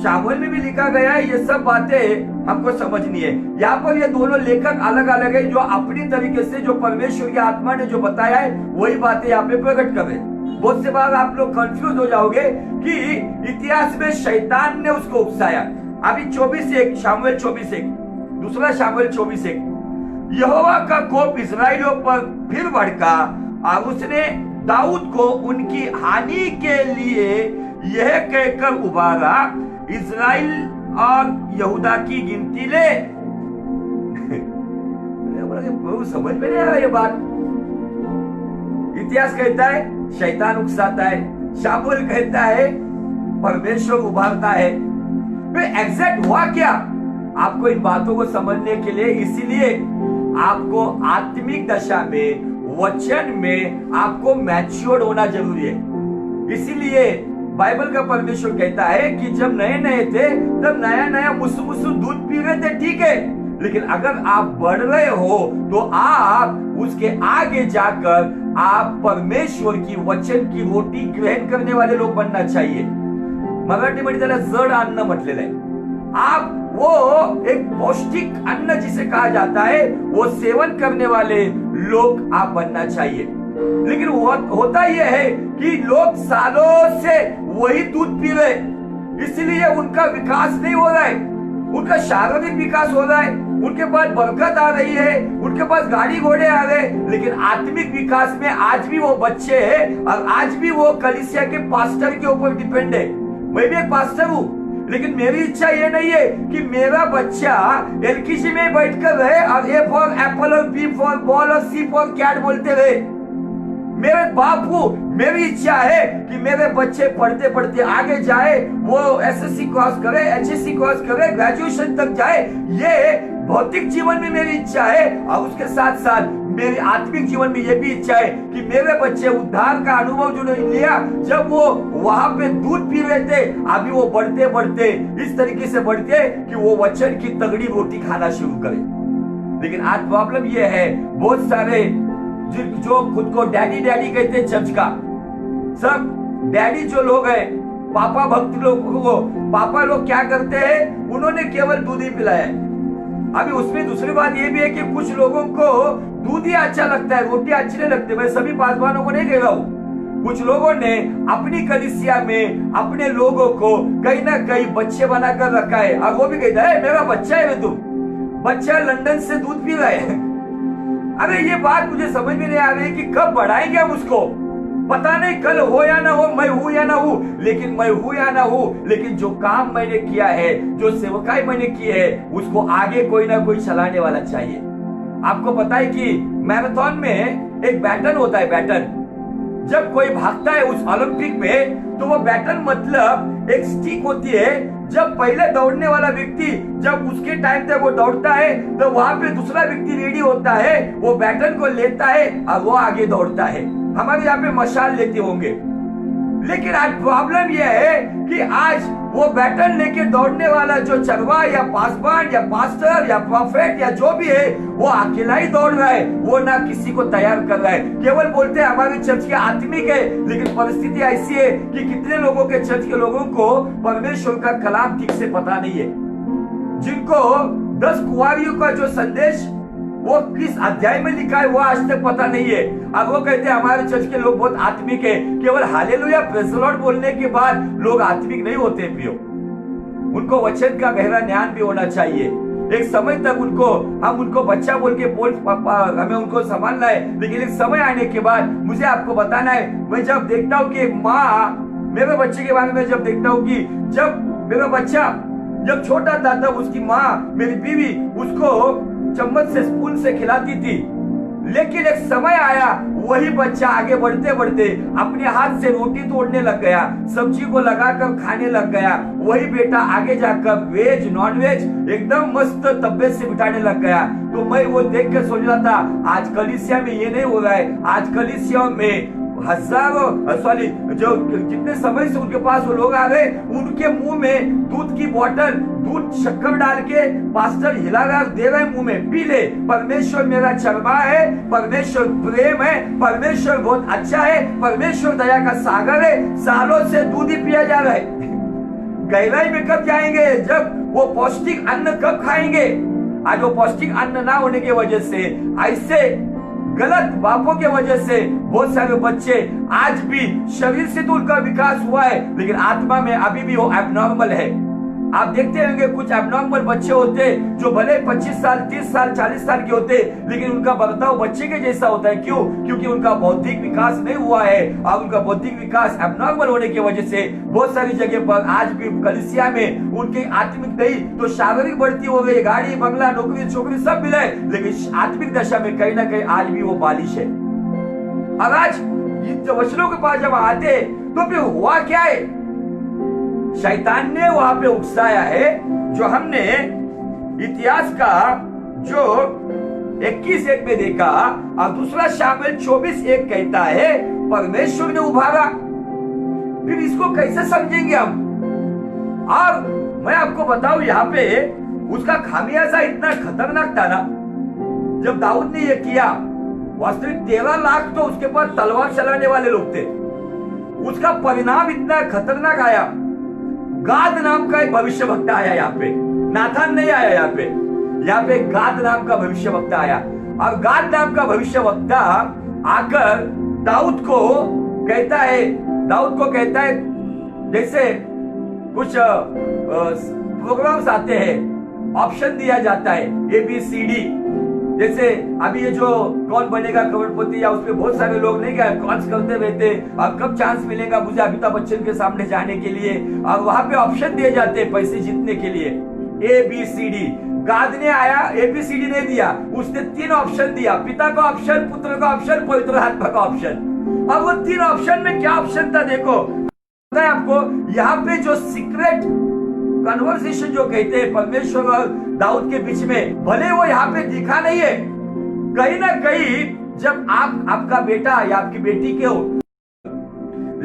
शामुएल में भी लिखा गया है। ये सब बातें हमको समझनी है। यहाँ पर ये दोनों लेखक अलग अलग है, जो अपनी तरीके से, जो परमेश्वर की आत्मा ने जो बताया है, वही बातें यहाँ पे प्रकट कर रहे हैं। बहुत से बार आप लोग कंफ्यूज हो जाओगे कि इतिहास में शैतान ने उसको उकसाया। अभी 24:1, शामुएल 24:1, दूसरा शामुएल 24:1, यहोवा का कोप इस्राएलियों पर फिर भड़का और उसने दाऊद को उनकी हानि के लिए यह कहकर उबारा, इस्राएल और यहूदा की गिनती ले। प्रभु समझ में नहीं आ रहा ये बात। इतिहास कहता है शैतान उकसाता है, शामुएल कहता है परमेश्वर उभारता है। फिर एग्जैक्ट हुआ क्या? आपको इन बातों को समझने के लिए, इसीलिए आपको आत्मिक दशा में, वचन में आपको मैच्योर्ड होना जरूरी है। इसीलिए बाइबल का परमेश्वर कहता है कि जब नए नए थे, तब नया नया मुसु मुसु दूध पी रहे थे, ठीक है, लेकिन अगर आप बढ़ रहे हो तो आप उसके आगे जाकर आप परमेश्वर की वचन की रोटी ग्रहण करने वाले लोग बनना चाहिए। मराठीमध्ये त्याला जड अन्न म्हटलेलं आहे। आप वो एक पौष्टिक अन्न जिसे कहा जाता है, वो सेवन करने वाले लोग आप बनना चाहिए। लेकिन होता यह है कि लोग सालों से वही दूध पी रहे, इसलिए उनका विकास नहीं हो रहा है। उनका शारीरिक विकास हो रहा है, उनके पास बरकत आ रही है, उनके पास गाड़ी घोड़े आ रहे, लेकिन आत्मिक विकास में आज भी वो बच्चे हैं और आज भी वो कलीसिया के पास्टर के ऊपर डिपेंड है। मैं भी एक पास्टर हूं, लेकिन मेरी इच्छा ये नहीं है कि मेरा बच्चा एलकेजी में बैठकर रहे और ए फॉर एप्पल और बी फॉर बॉल और सी फॉर कैट बोलते रहे। मेरे बापू, मेरी इच्छा है कि मेरे बच्चे पढ़ते पढ़ते आगे जाए, वो एसएससी क्रॉस करे, एचएससी क्रॉस करे, ग्रेजुएशन तक जाए। ये भौतिक जीवन में मेरी इच्छा है, और उसके साथ साथ मेरी आत्मिक जीवन में यह भी इच्छा है कि मेरे बच्चे उद्धार का अनुभव जो लिया, जब वो वहां पे दूध पी रहे थे, अभी वो बढ़ते बढ़ते इस तरीके से बढ़ते कि वो वचन की तगड़ी रोटी खाना शुरू करे। लेकिन आज प्रॉब्लम ये है, बहुत सारे जो खुद को डैडी डैडी कहते हैं, चर्च का सब डैडी जो लोग हैं, पापा भक्त लोग को पापा लोग क्या करते हैं, उन्होंने केवल दूध ही पिलाया है। अभी उसमें दूसरी बात ये भी है कि कुछ लोगों को दूध ही अच्छा लगता है, रोटी अच्छी नहीं लगती। मैं सभी पासवानों को नहीं कह रहा हूं। कुछ लोगों ने अपनी कलीसिया में अपने लोगों को कहीं ना कहीं बच्चे बनाकर रखा है, और वो भी कहता है मेरा बच्चा है, तुम बच्चा लंदन से दूध पी रहा है। अरे ये बात मुझे समझ में नहीं आ रही कि कब बढ़ाएंगे हम उसको। पता नहीं कल हो या ना हो, मैं हूं या ना हूं, लेकिन मैं हूं या ना हूं, लेकिन जो काम मैंने किया है, जो सेवकाई मैंने की है, उसको आगे कोई ना कोई चलाने वाला चाहिए। आपको पता है कि मैराथन में एक बैटन होता है, बैटन। जब कोई भागता है उस ओलंपिक में, तो वो बैटन मतलब एक स्टिक होती है। जब पहले दौड़ने वाला व्यक्ति, जब उसके टाइम तक वो दौड़ता है, तो वहां पे दूसरा व्यक्ति रेडी होता है, वो बैटन को लेता है और वो आगे दौड़ता है। हमारे यहाँ पे मशाल लेते होंगे, लेकिन आज प्रॉब्लम यह है कि आज वो बैटन लेके दौड़ने वाला जो चरवा या पासवान या पास्टर या प्रॉफेट या जो भी है, वो अकेला ही दौड़ रहा है, वो ना किसी को तैयार कर रहा है। केवल बोलते हैं हमारी चर्च के आत्मिक है, लेकिन परिस्थिति ऐसी है कि कितने लोगों के चर्च के लोगों को परमेश्वर का कलाम ठीक से पता नहीं है। जिनको 10 कुंवारियों का जो संदेश वो किस अध्याय में लिखा है वो आज तक पता नहीं है। अब वो कहते हैं हमारे चर्च के लोग बहुत आत्मिक है। केवल हालेलुया प्रेज़ द लॉर्ड बोलने के बाद लोग आत्मिक नहीं होते पियो। उनको वचन का गहरा ज्ञान भी होना चाहिए। एक समय तक हम उनको बच्चा बोल के हमें उनको संभालना है, लेकिन एक समय आने के बाद मुझे आपको बताना है। मैं जब देखता हूँ कि माँ, मेरे बच्चे के बारे में जब देखता हूँ कि जब मेरा बच्चा जब छोटा था, तब उसकी माँ, मेरी बीवी, उसको चम्मच से, स्पून से खिलाती थी। लेकिन एक समय आया, वही बच्चा आगे बढ़ते बढ़ते अपने हाथ से रोटी तोड़ने लग गया, सब्जी को लगाकर खाने लग गया। वही बेटा आगे जाकर वेज नॉन वेज एकदम मस्त तबीयत से बिठाने लग गया। तो मैं वो देख कर सोच रहा था, आज कलीसिया में ये नहीं हो रहा है। आज कलीसिया में हजारों जो जितने समय से उनके पास वो लोग आ गए, उनके मुंह में दूध की बोतल, दूध शक्कर डाल के पास्टर हिला रहा दे रहे मुंह में, पी ले। परमेश्वर मेरा चरवा है, परमेश्वर प्रेम है, परमेश्वर बहुत अच्छा है, परमेश्वर दया का सागर है। सालों से दूध ही पिया जा रहा है। गहराई में कब जाएंगे? जब वो पौष्टिक अन्न कब खाएंगे? आज वो पौष्टिक अन्न ना होने की वजह से, ऐसे गलत बापों के वजह से बहुत सारे बच्चे आज भी, शरीर से तो उनका विकास हुआ है, लेकिन आत्मा में अभी भी वो एबनॉर्मल है। आप देखते होंगे कुछ एबनॉर्मल बच्चे होते जो भले 25 साल 30 साल 40 साल के होते, लेकिन उनका बर्ताव बच्चे के जैसा होता है। क्यों? क्योंकि उनका बौद्धिक विकास नहीं हुआ है, और उनका बौद्धिक विकास एबनॉर्मल होने की वजह से बहुत सारी जगह पर आज भी कलीसिया में उनकी आत्मिक नहीं तो शारीरिक बढ़ती हो गई, गाड़ी बंगला नौकरी छोकरी सब मिले, लेकिन आत्मिक दशा में कहीं ना कहीं आज भी वो बालिश है। और आज वचनों के पास जब आते तो फिर हुआ क्या है? शैतान ने वहां पे उकसाया है, जो हमने इतिहास का जो 21:1 में देखा, और दूसरा शामिल 24:1 कहता है परमेश्वर ने उभारा। फिर इसको कैसे समझेंगे हम? और मैं आपको बताऊं, यहाँ पे उसका खामियाजा इतना खतरनाक था ना, जब दाऊद ने ये किया। वास्तविक 13 लाख तो उसके पास तलवार चलाने वाले लोग थे। उसका परिणाम इतना खतरनाक आया। गाद नाम का एक भविष्यवक्ता आया यहाँ पे, नाथान नहीं आया यहाँ पे गाद नाम का भविष्यवक्ता आया। और गाद नाम का भविष्यवक्ता आकर दाऊद को कहता है, जैसे कुछ प्रोग्राम्स आते हैं, ऑप्शन दिया जाता है ABCD। जैसे अभी ये जो कौन बनेगा करोड़पति, या उसमें बहुत सारे लोग नहीं क्या कॉल्स करते रहते, अब कब चांस मिलेगा मुझे अमिताभ बच्चन के सामने जाने के लिए, और वहां पे ऑप्शन दिए जाते हैं पैसे जीतने के लिए, ABCD। गाद ने आया, ABCD नहीं दिया, उसने 3 ऑप्शन दिया, पिता का ऑप्शन, पुत्र का ऑप्शन, पवित्र आत्मा का ऑप्शन। अब वो 3 ऑप्शन में क्या ऑप्शन था देखो, पता है आपको? यहाँ पे जो सीक्रेट कन्वर्सेशन जो कहते हैं परमेश्वर और दाऊद के बीच में, भले वो यहाँ पे दिखा नहीं है, कहीं ना कहीं जब आपका बेटा या आपकी बेटी के हो,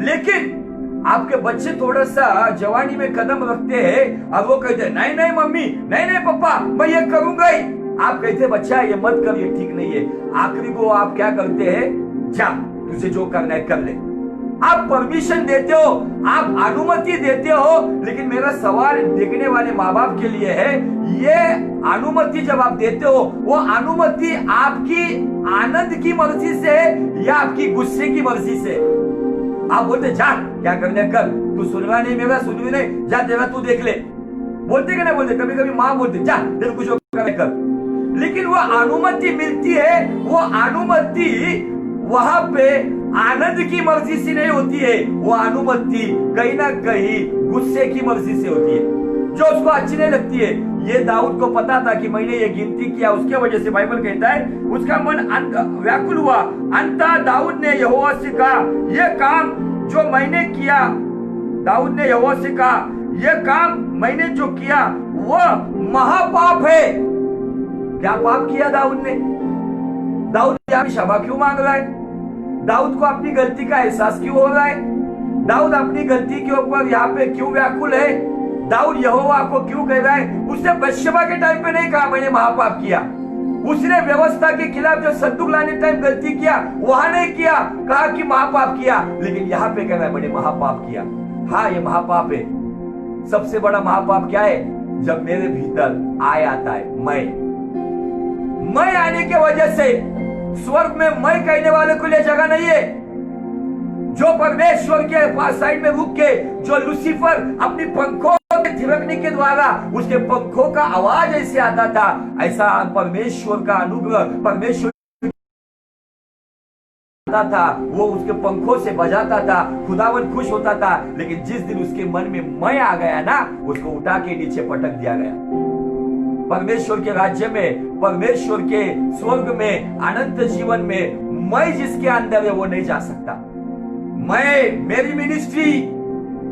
लेकिन आपके बच्चे थोड़ा सा जवानी में कदम रखते हैं, अब वो कहते हैं नहीं नहीं मम्मी, नहीं नहीं पापा, मैं ये करूंगा ही। आप कहते बच्चा ये मत कर, ये ठीक नहीं है। आखिरी को आप क्या करते हैं? जा, तुझे जो करना है कर ले। आप परमिशन देते हो, आप अनुमति देते हो, लेकिन मेरा सवाल देखने वाले माँ बाप के लिए है, ये अनुमति जब आप देते हो, वो अनुमति आपकी आनंद की मर्जी से या आपकी गुस्से की मर्जी से? आप बोलते जा, क्या करने कर, तू सुनना नहीं मेरा, सुनवी नहीं, जा तेरा तू देख ले। बोलते कि नहीं बोलते? कभी कभी माँ बोलते जा तेरे कुछ कर, लेकिन वो अनुमति मिलती है, वो अनुमति वहां पे आनंद की मर्जी से नहीं होती है, वो अनुमति कहीं ना कहीं गुस्से की मर्जी से होती है, जो उसको अच्छी नहीं लगती है। ये दाऊद को पता था कि मैंने ये गिनती किया, उसके वजह से बाइबल कहता है उसका मन व्याकुल हुआ। अंततः दाऊद ने यहोवा से कहा, यह काम जो मैंने किया, दाऊद ने यहोवा से कहा, यह काम मैंने जो किया वह महापाप है। क्या पाप किया दाऊद ने? दाऊद यहाँ क्षमा क्यों मांग रहा है? दाऊद को अपनी गलती का एहसास क्यों हो रहा है? दाऊद अपनी गलती के ऊपर यहाँ पे क्यों व्याकुल है? दाऊद यहोवा को क्यों कह रहा है? उसने बत्शेबा के टाइम पे नहीं कहा मैंने महापाप किया। उसने व्यवस्था के खिलाफ जो संदूक लाने टाइम गलती किया वहां नहीं किया, कहा कि महापाप किया। लेकिन यहाँ पे कह रहा है मैंने महापाप किया। हाँ, ये महापाप है। सबसे बड़ा महापाप क्या है? जब मेरे भीतर आय आता है, मैं आने की वजह से स्वर्ग में मैं कहने वाले के लिए जगह नहीं है। जो परमेश्वर के पास साइड में रुक के, जो लूसीफर अपनी पंखों के थिरकने के द्वारा उसके पंखों का आवाज ऐसे आता था, ऐसा परमेश्वर का अनुग्रह, परमेश्वर था, वो उसके पंखों से बजाता था, खुदावन खुश होता था। लेकिन जिस दिन उसके मन में मैं आ गया ना, उसको उठा के नीचे पटक दिया गया। परमेश्वर के राज्य में, परमेश्वर के स्वर्ग में, अनंत जीवन में मैं जिसके अंदर है वो नहीं जा सकता। मैं, मेरी मिनिस्ट्री,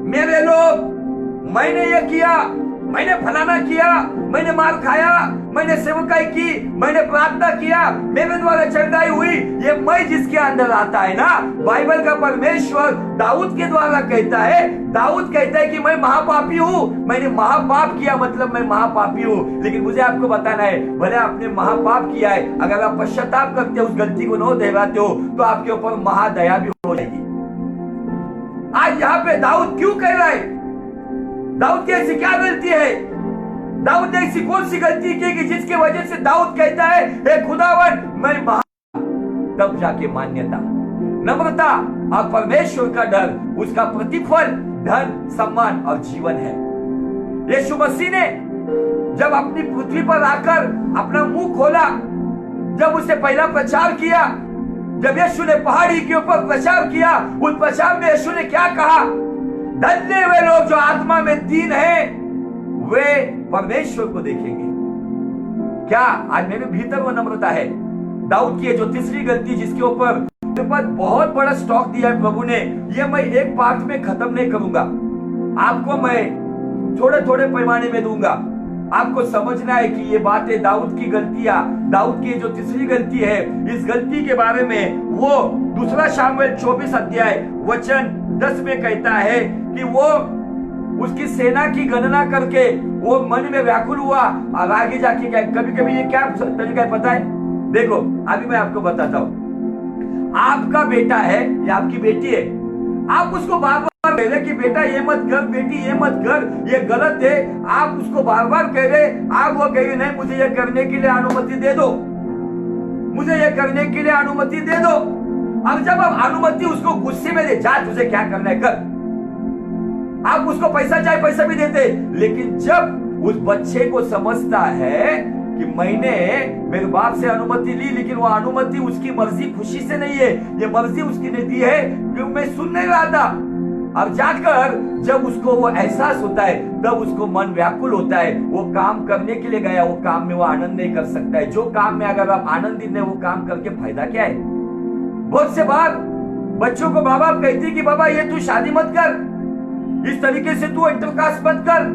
मेरे लोग, मैंने ये किया, मैंने फलाना किया, मैंने मार खाया, मैंने सेवकाई की, मैंने प्रार्थना किया, मेरे द्वारा चंगाई हुई, ये मैं जिसके अंदर आता है ना, बाइबल का परमेश्वर दाऊद के द्वारा कहता है, दाऊद कहता है कि मैं महापापी हूँ, मैंने महापाप किया, मतलब मैं महापापी हूँ। लेकिन मुझे आपको बताना है, भले आपने महापाप किया है, अगर आप पश्चाताप करते हो, उस गलती को न दोहराते हो, तो आपके ऊपर महादया भी हो जाएगी। आज यहाँ पे दाऊद क्यों कह रहा है? दाऊद की ऐसी क्या गलती है? दाऊद ने ऐसी कौन सी गलती की कि जिसकी वजह से दाऊद कहता है हे खुदावन मैं तब जाके मान्यता, नम्रता और परमेश्वर का डर, उसका प्रतिफल धन, सम्मान और जीवन है। यीशु मसीह ने जब अपनी पृथ्वी पर आकर अपना मुंह खोला, जब उसने पहला प्रचार किया, जब यीशु ने पहाड़ी के ऊपर प्रचार किया, उस प्रचार में यीशु ने क्या कहा? धन्य वे लोग जो आत्मा में दीन हैं, वे परमेश्वर को देखेंगे। क्या आज मेरे भीतर वो नम्रता है? दाऊद की जो तीसरी गलती, जिसके ऊपर बहुत बड़ा स्टॉक दिया है प्रभु ने, ये मैं एक पार्ट में खत्म नहीं करूंगा, आपको मैं थोड़े थोड़े पैमाने में दूंगा। आपको समझना है कि ये बातें दाऊद की गलतियां, दाऊद की जो तीसरी गलती है, इस गलती के बारे में वो दूसरा शामुएल 24 अध्याय वचन 10 में कहता है कि वो उसकी सेना की गणना करके वो मन में व्याकुल हुआ और आगे जाके क्या, कभी कभी ये क्या तरीका है पता है? देखो अभी मैं आपको बताता हूँ। आपका बेटा है या आपकी बेटी है, आप उसको बार बार कह रहे कि बेटा ये मत कर, बेटी ये मत कर, ये गलत है, आप उसको बार बार कह रहे, आप वो कह रहे नहीं मुझे ये करने के लिए अनुमति दे दो, मुझे ये करने के लिए अनुमति दे दो। अब जब आप अनुमति उसको गुस्से में दे, जा तुझे क्या करना है कर, आप उसको पैसा चाहे पैसा भी देते, लेकिन जब उस बच्चे को समझता है कि मैंने मेरे बाप से अनुमति ली, लेकिन वो अनुमति उसकी मर्जी खुशी से नहीं है, ये मर्जी उसकी ने दी है क्योंकि मैं सुन नहीं रहा था। अब जाकर जब उसको वो एहसास होता है, तब उसको मन व्याकुल होता है, वो काम करने के लिए गया, वो काम में वो आनंद नहीं कर सकता है। जो काम में अगर आप आनंदित नहीं, वो काम करके फायदा क्या है? बहुत से बार बच्चों को माँ बाप कहते कि बाबा ये तू शादी मत कर, इस तरीके से तू इंटरकास्ट मत कर।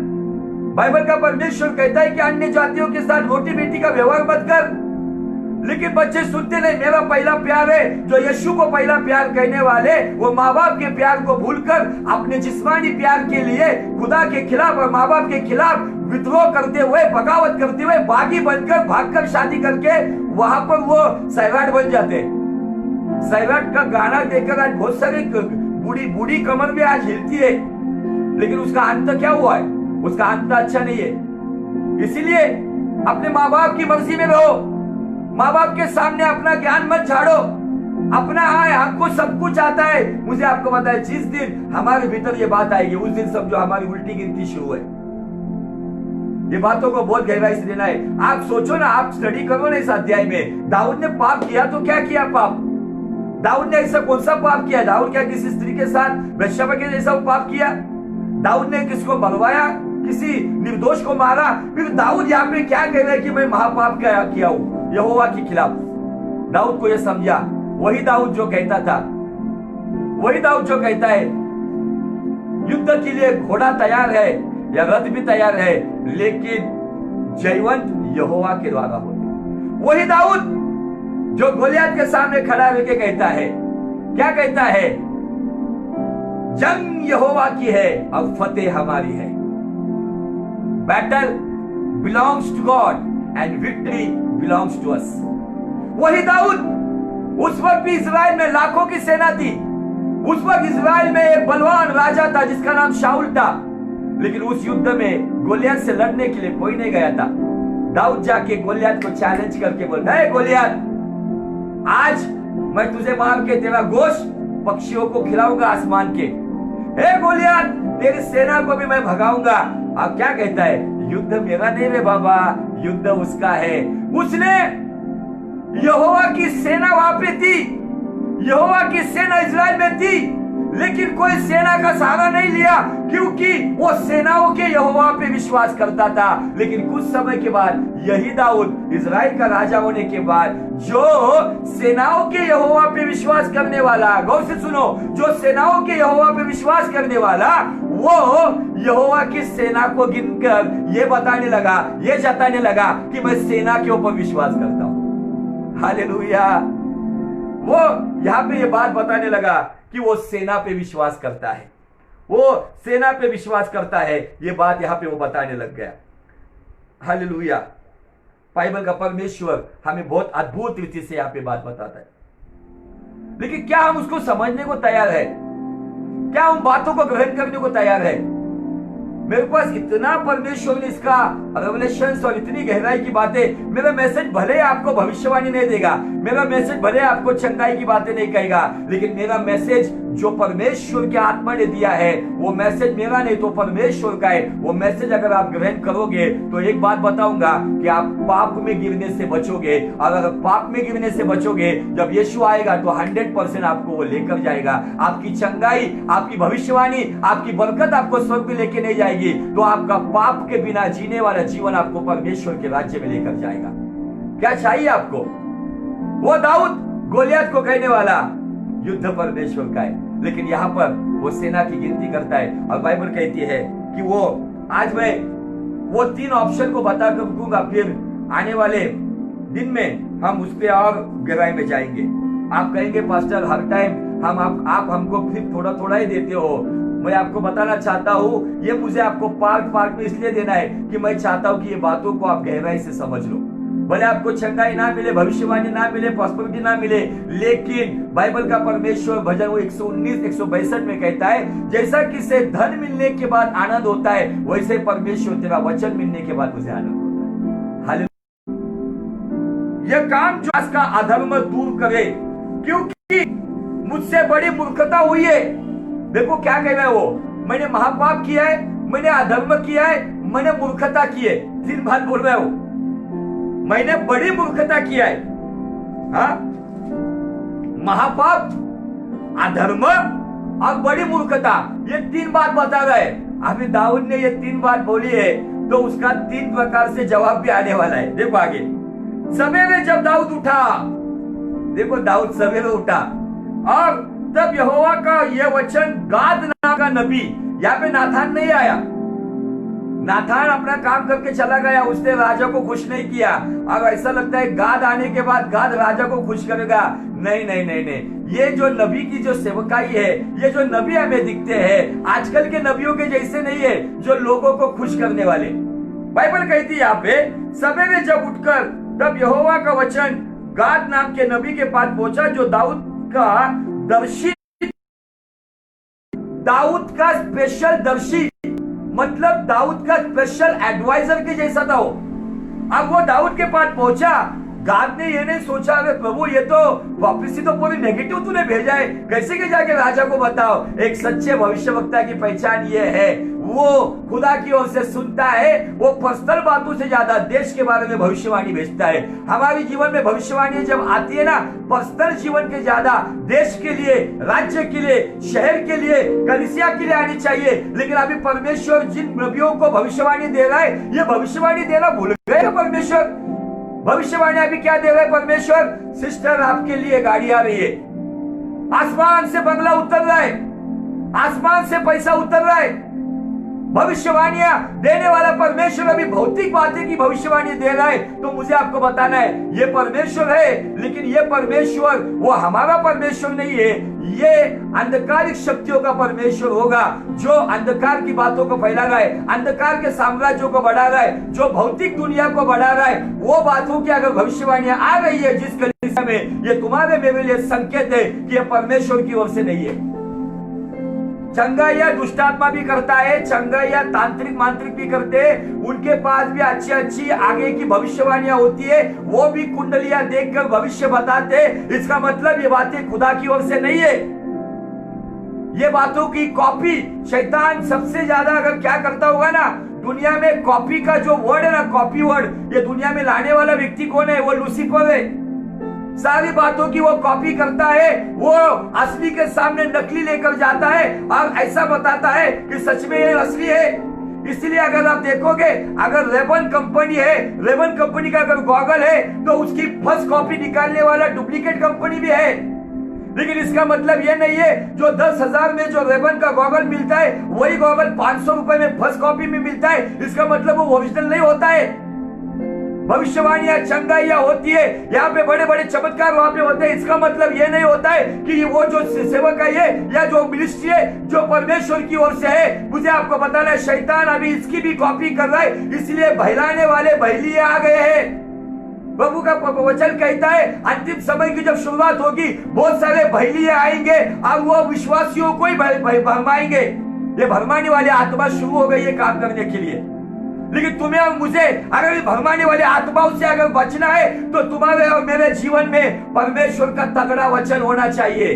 बाइबल का परमेश्वर कहता है कि अन्य जातियों के साथ रोटी बेटी का व्यवहार मत कर, लेकिन बच्चे सुनते नहीं। मेरा पहला प्यार है, जो यीशु को पहला प्यार कहने वाले, वो माँ बाप के प्यार को भूलकर अपने जिस्मानी प्यार के लिए खुदा के खिलाफ और माँ बाप के खिलाफ विद्रोह करते हुए, बगावत करते हुए, बागी बनकर भागकर शादी करके वहां पर वो सैराट बन जाते। सैराट का गाना देखकर आज बहुत सारी बूढ़ी कमर भी आज हिलती है, लेकिन उसका अंत क्या हुआ है? उसका अंत अच्छा नहीं है। इसीलिए अपने माँ बाप की मर्जी में रहो, माँ बाप के सामने अपना ज्ञान मत झाड़ो, अपना आए, हमको सब कुछ आता है। मुझे आपको पता है, जिस दिन हमारे भीतर ये बात आएगी, उस दिन समझो हमारी उल्टी गिनती शुरू है। ये बातों को बहुत गहराई से लेना है। आप सोचो ना, आप स्टडी करो ना इस अध्याय में, दाऊद ने पाप किया तो क्या किया? पाप दाऊद ने ऐसा कौन सा पाप किया? दाऊद क्या किसी स्त्री के साथ वेश्या के जैसा पाप किया? दाऊद ने किसको मरवाया? किसी निर्दोष को मारा? फिर दाऊद यहाँ पे क्या कह रहा है कि मैं महापाप किया हूं यहोवा के खिलाफ? दाऊद को यह समझा, वही दाऊद जो कहता था, वही दाऊद जो कहता है युद्ध के लिए घोड़ा तैयार है या रथ भी तैयार है, लेकिन जयवंत यहोवा के द्वारा होते। वही दाऊद जो गोलियत के सामने खड़ा होकर कहता है, क्या कहता है? जंग यहोवा की है और फतेह हमारी है। Battle belongs to God and victory belongs to us. वही दाऊद, उस वक्त भी इस्राएल में लाखों की सेना थी। उस वक्त इस्राएल में एक बलवान राजा था जिसका नाम शाऊल था, लेकिन उस युद्ध में गोलियत से लड़ने के लिए कोई नहीं गया था। दाऊद जाके गोलियत को चैलेंज करके बोलता है, गोलियत, आज मैं तुझे मार के तेरा गोश्त पक्षियों को खिलाऊंगा आसमान के। हे गोलियत, तेरी सेना को भी मैं भगाऊंगा। अब क्या कहता है? युद्ध मेरा नहीं रे बाबा, युद्ध उसका है। उसने यहोवा की सेना वहां पे थी, यहोवा की सेना इस्राएल में थी, लेकिन कोई सेना का सहारा नहीं लिया, क्योंकि वो सेनाओं के यहोवा पे विश्वास करता था। लेकिन कुछ समय के बाद यही दाऊद इस्राएल का राजा होने के बाद जो सेनाओं के यहोवा पे विश्वास करने वाला, गौर से सुनो, जो सेनाओं के यहोवा पे विश्वास करने वाला, वो यहोवा की सेना को गिनकर ये बताने लगा, ये जताने लगा कि मैं सेना के ऊपर विश्वास करता हूं। हालेलुया। वो यहां पे ये बात बताने लगा कि वो सेना पे विश्वास करता है, वो सेना पे विश्वास करता है। ये बात यहां पे वो बताने लग गया। हालेलुया। बाइबल का परमेश्वर हमें बहुत अद्भुत रीति से यहां पे बात बताता है, लेकिन क्या हम उसको समझने को तैयार है? क्या उन बातों को ग्रहण करने को तैयार है? मेरे पास इतना परमेश्वर ने इसका रेवलेशन और इतनी गहराई की बातें, मेरा मैसेज भले आपको भविष्यवाणी नहीं देगा, मेरा मैसेज भले आपको चंगाई की बातें नहीं कहेगा, लेकिन मेरा मैसेज जो परमेश्वर के आत्मा ने दिया है, वो मैसेज मेरा नहीं तो परमेश्वर का है। वो मैसेज अगर आप ग्रहण करोगे तो एक बात बताऊंगा कि आप पाप में गिरने से बचोगे, और अगर पाप में गिरने से बचोगे, जब यीशु आएगा तो 100% आपको वो लेकर जाएगा। आपकी चंगाई, आपकी भविष्यवाणी, आपकी बरकत आपको स्वर्ग में लेके नहीं जाएगी, तो आपका पाप के बिना जीने वाला जीवन आपको परमेश्वर के राज्य में लेकर जाएगा। क्या चाहिए आपको? वो दाऊद गोलियत को कहने वाला, युद्ध परमेश्वर का है, लेकिन यहाँ पर वो सेना की गिनती करता है। और बाइबल कहती है कि वो, आज मैं वो 3 ऑप्शन को बता कर दूंगा, फिर आने वाले दिन में हम उस पर और गहराई में जाएंगे। आप कहेंगे पास्टर हर टाइम आप हमको फिर थोड़ा थोड़ा ही देते हो। मैं आपको बताना चाहता हूँ, ये मुझे आपको पार्ट में इसलिए देना है कि मैं चाहता हूँ कि ये बातों को आप गहराई से समझ लो। भले आपको चंगाई ना मिले, भविष्यवाणी ना मिले, प्रॉस्पेरिटी ना मिले, लेकिन बाइबल का परमेश्वर भजन 119-162 में कहता है, जैसा किसे धन मिलने के बाद आनंद होता है, वैसे परमेश्वर तेरा वचन मिलने के बाद मुझे आनंद होता है। यह काम जो इसका अधर्म दूर करे, क्योंकि मुझसे बड़ी मूर्खता हुई है। देखो क्या कह रहा है वो, मैंने महापाप किया है, मैंने अधर्म किया है, मैंने मूर्खता की है। 3 बात बोल रहा है वो, मैंने बड़ी मूर्खता किया है। हाँ, महापाप, अधर्म और बड़ी मूर्खता, ये 3 बात बता रहा है। अभी दाऊद ने ये 3 बात बोली है, तो उसका 3 प्रकार से जवाब भी आने वाला है। देखो आगे, सवेरे जब दाऊद उठा, देखो दाऊद सवेरे उठा, और तब यहोवा का यह वचन गाद नाम का नबी, यहाँ पे नाथान नहीं आया, नाथान अपना काम करके चला गया, उसने राजा को खुश नहीं किया। अब ऐसा लगता है गाद आने के बाद गाद राजा को खुश करेगा। नहीं नहीं नहीं नहीं, ये जो नबी की जो सेवकाई है, ये जो नबी हमें दिखते हैं, आजकल के नबियों के जैसे नहीं है जो लोगों को खुश करने वाले। बाइबल कहती है यहाँ पे, सवेरे जब उठकर तब यहोवा का वचन गाद नाम के नबी के पास पहुंचा, जो दाऊद का दर्शी, दाऊद का स्पेशल दर्शी, मतलब दाऊद का स्पेशल एडवाइजर के जैसा था वो। अब वो दाऊद के पास पहुंचा, गाद ने ये नहीं सोचा, अरे प्रभु ये तो वापसी तो पूरी नेगेटिव तूने भेजा है, कैसे के जाके राजा को बताओ। एक सच्चे भविष्यवक्ता की पहचान ये है, वो खुदा की ओर से सुनता है, वो पर्सनल बातों से ज्यादा देश के बारे में भविष्यवाणी भेजता है। हमारे जीवन में भविष्यवाणी जब आती है ना, पर्सनल जीवन के ज्यादा देश के लिए, राज्य के लिए, शहर के लिए, कलीसिया के लिए आनी चाहिए। लेकिन अभी परमेश्वर जिन नबियों को भविष्यवाणी दे रहा है, ये भविष्यवाणी देना भूल गए परमेश्वर। भविष्यवाणी अभी क्या दे रहा है परमेश्वर? सिस्टर, आपके लिए गाड़ी आ रही है, आसमान से बंगला उतर रहा है, आसमान से पैसा उतर रहा है। भविष्यवाणियां देने वाला परमेश्वर अभी भौतिक बातें की भविष्यवाणी दे रहा है। तो मुझे आपको बताना है, ये परमेश्वर है, लेकिन ये परमेश्वर वो हमारा परमेश्वर नहीं है, ये अंधकारिक शक्तियों का परमेश्वर होगा, जो अंधकार की बातों को फैला रहा है, अंधकार के साम्राज्यों को बढ़ा रहा है, जो भौतिक दुनिया को बढ़ा रहा है। वो बातों की अगर भविष्यवाणियां आ रही है जिस कलीसिया में, ये तुम्हारे मेरे लिए संकेत है कि यह परमेश्वर की ओर से नहीं है। चंगाइया दुष्टात्मा भी करता है, चंगाइया तांत्रिक मांत्रिक भी करते हैं, उनके पास भी अच्छी अच्छी आगे की भविष्यवाणियां होती है, वो भी कुंडलियां देखकर भविष्य बताते। इसका मतलब ये बातें खुदा की ओर से नहीं है, ये बातों की कॉपी। शैतान सबसे ज्यादा अगर क्या करता होगा ना दुनिया में, कॉपी का जो वर्ड है ना, कॉपी वर्ड, ये दुनिया में लाने वाला व्यक्ति कौन है? वो लूसीफर है। सारी बातों की वो कॉपी करता है, वो असली के सामने नकली लेकर जाता है और ऐसा बताता है कि सच में ये असली है। इसलिए अगर आप देखोगे, अगर रेबन कंपनी है, रेबन कंपनी का अगर गॉगल है, तो उसकी फर्स्ट कॉपी निकालने वाला डुप्लीकेट कंपनी भी है। लेकिन इसका मतलब ये नहीं है जो 10,000 में जो रेबन का गॉगल मिलता है, वही गॉगल 500 रुपए में फर्स्ट कॉपी में मिलता है। इसका मतलब वो ओरिजिनल नहीं होता है। भविष्यवाणियां चंगाइयां होती है, यहाँ पे बड़े बड़े चमत्कार वहां पे होते हैं। इसका मतलब ये नहीं होता है कि वो जो सेवक है या जो मिनिस्ट्री है जो परमेश्वर की ओर से है। मुझे आपको बताना है, शैतान अभी इसकी भी कॉपी कर रहा है, इसलिए बहलाने वाले बहलिए आ गए हैं। प्रभु का वचन कहता है अंतिम समय की जब शुरुआत होगी, बहुत सारे बहलिए आएंगे और वो विश्वासियों को ही भरमाएंगे। ये भरमाने वाली आत्मा शुरू हो गई है काम करने के लिए। लेकिन तुम्हें और मुझे अगर भरमाने वाले आत्माओं से अगर बचना है, तो तुम्हारे और मेरे जीवन में परमेश्वर का तगड़ा वचन होना चाहिए।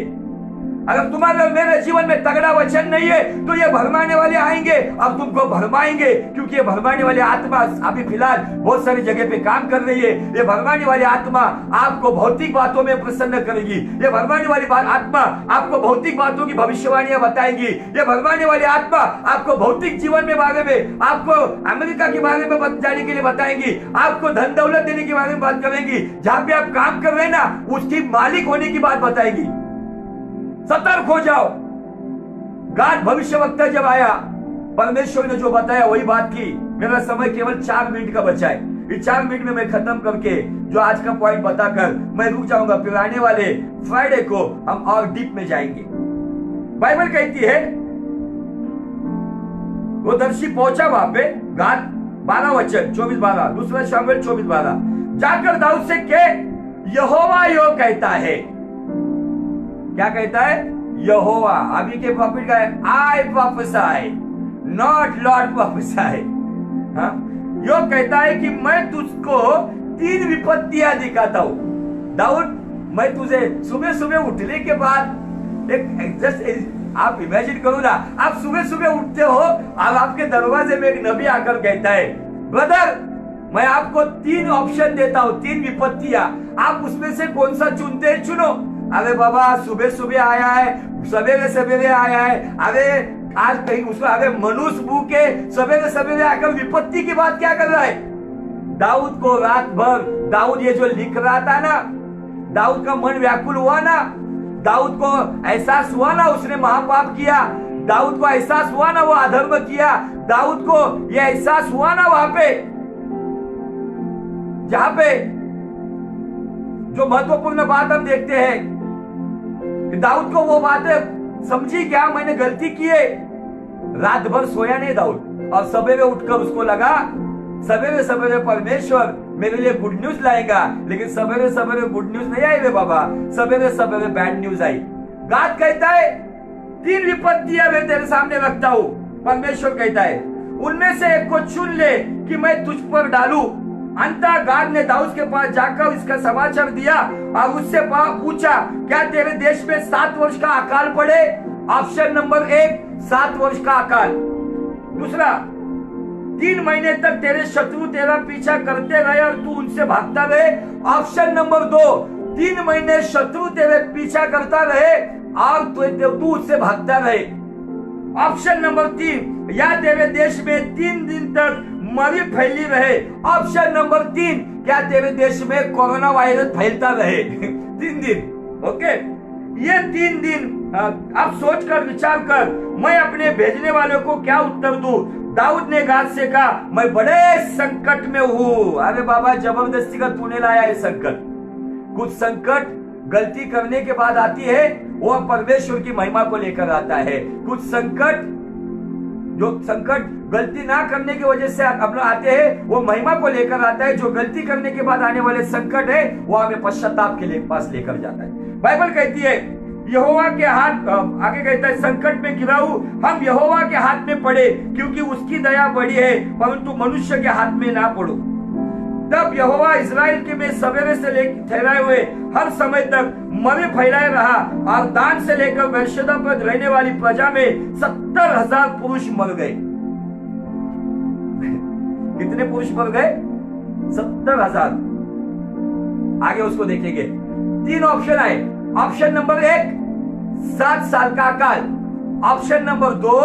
अगर तुम्हारे और मेरे जीवन में तगड़ा वचन नहीं है, तो ये भरमाने वाले आएंगे और तुमको भरमाएंगे, क्योंकि ये भरमाने वाली आत्मा अभी फिलहाल बहुत सारी जगह पे काम कर रही है। ये भरमाने वाली आत्मा आपको भौतिक बातों में प्रसन्न करेगी। ये भरमाने वाली आत्मा आपको भौतिक बातों की भविष्यवाणियां बताएगी। ये भरमाने वाली आत्मा आपको भौतिक जीवन में बारे में, आपको अमेरिका के बारे में जाने के लिए बताएंगी, आपको धन दौलत देने के बारे में बात करेंगी, जहां पे आप काम कर रहे हैं ना उसकी मालिक होने की बात बताएगी। सतर्क हो जाओ। गाद भविष्यवक्ता जब आया, परमेश्वर ने जो बताया वही बात की। मेरा समय केवल 4 मिनट का बचा है। इस 4 मिनट में मैं खत्म करके जो आज का पॉइंट बताकर मैं रुक जाऊंगा। फिर आने वाले फ्राइडे को हम और डीप में जाएंगे। बाइबल कहती है वो दर्शी पहुंचा वहां पे, गाद 12 वचन 24-12, दूसरा शामुएल 24-12, जाकर दाऊद से कहे यहोवा यो कहता है। क्या कहता है? यहोवा। अभी के प्रॉफिट का है आई प्रोफेसाई, नॉट लॉर्ड प्रोफेसाई। यो कहता है कि मैं तुझको 3 विपत्तियां दिखाता हूं। दाऊद, मैं तुझे सुबह सुबह उठने के बाद एक जस्ट आप इमेजिन करो ना, आप सुबह सुबह उठते हो और आपके दरवाजे में एक नबी आकर कहता है ब्रदर मैं आपको 3 ऑप्शन देता हूं, 3 विपत्तियां, आप उसमें से कौन सा चुनते हैं? चुनो। अरे बाबा सुबह सुबह आया है, सवेरे सवेरे आया है, अरे आज कहीं उसको अरे मनुष्य भूखे सवेरे सवेरे आकर विपत्ति की बात क्या कर रहा है? दाऊद को रात भर, दाऊद ये जो लिख रहा था ना, दाऊद का मन व्याकुल हुआ ना, दाऊद को एहसास हुआ ना उसने महापाप किया, दाऊद को एहसास हुआ ना वो अधर्म किया, दाऊद को ये एहसास हुआ ना वहां पे, जहां पे जो महत्वपूर्ण बात हम देखते हैं कि दाऊद को वो बात समझी क्या मैंने गलती की है। रात भर सोया नहीं दाऊद, और सवेरे उठकर उसको लगा सवेरे सवेरे परमेश्वर मेरे लिए गुड न्यूज लाएगा। लेकिन सवेरे सवेरे गुड न्यूज नहीं आई रे बाबा, सवेरे सवेरे बैड न्यूज आई। गाद कहता है 3 विपत्तियां मैं तेरे सामने रखता हूं। परमेश्वर कहता है उनमें से एक को चुन ले कि मैं तुझ पर डालू। अंतः गाद ने दाऊद के पास जाकर इसका समाचार दिया और उससे पूछा क्या तेरे देश में 7 वर्ष का अकाल पड़े? ऑप्शन नंबर 1 7 वर्ष का अकाल। दूसरा, 3 महीने तक तेरे शत्रु तेरा पीछा करते रहे और तू उनसे भागता रहे। ऑप्शन नंबर 2, 3 महीने शत्रु तेरे पीछा करता रहे और तू उससे भागता रहे। ऑप्शन नंबर 3, या तेरे देश में 3 दिन तक मरी फैली रहे। ऑप्शन नंबर 3, क्या तेरे देश में कोरोना वायरस फैलता रहे 3 दिन। ओके, ये 3 दिन अब सोच कर विचार कर, मैं अपने भेजने वालों को क्या उत्तर दूं। दाऊद ने गाद से कहा, मैं बड़े संकट में हूं। अरे बाबा, जबरदस्ती का तूने लाया है संकट। कुछ संकट गलती करने के बाद आती है, वो परमेश्वर की महिमा को लेकर आता है। कुछ संकट, जो संकट गलती ना करने की वजह से अपना आते हैं, वो महिमा को लेकर आता है। जो गलती करने के बाद आने वाले संकट है, वो हमें पश्चाताप के पास लेकर जाता है। बाइबल कहती है, यहोवा के हाथ, आगे कहता है, संकट में गिराऊ हम यहोवा के हाथ में पड़े, क्योंकि उसकी दया बड़ी है, परंतु मनुष्य के हाथ में ना पड़ो। तब यहोवा इस्राएल के में सवेरे से लेकर ठहराए हुए हर समय तक मरे फैलाए रहा, और दान से लेकर बेर्शेबा पर रहने वाली प्रजा में 70,000 पुरुष मर गए। कितने पुरुष मर गए? 70,000। आगे उसको देखेंगे। 3 ऑप्शन आए। ऑप्शन नंबर 1, 7 साल का अकाल। ऑप्शन नंबर 2,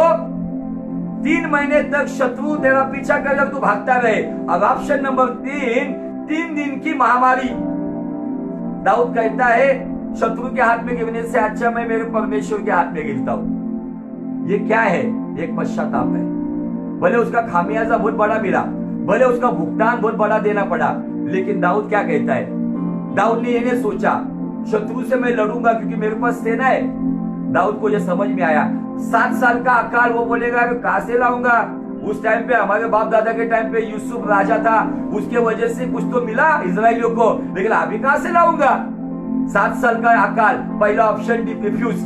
3 महीने तक शत्रु तेरा पीछा कर तू भागता रहे। अब ऑप्शन नंबर 3 दिन की महामारी। दाऊद कहता है, शत्रु के हाथ में गिरने से अच्छा मैं मेरे परमेश्वर के हाथ में गिरता हूं। ये क्या है? एक पश्चाताप है। भले उसका खामियाजा बहुत बड़ा मिला, भले उसका भुगतान बहुत बड़ा देना पड़ा, लेकिन दाऊद क्या कहता है? दाऊद ने ये नहीं सोचा शत्रु से मैं लड़ूंगा क्योंकि मेरे पास सेना है। दाऊद को यह समझ में आया, 7 साल का अकाल, वो बोलेगा कहां से लाऊंगा? उस टाइम पे हमारे बाप दादा के टाइम पे यूसुफ राजा था, उसके वजह से कुछ तो मिला इजरायलियों को, लेकिन अभी कहां से लाऊंगा? 7 साल का अकाल। पहला ऑप्शन रिफ्यूज।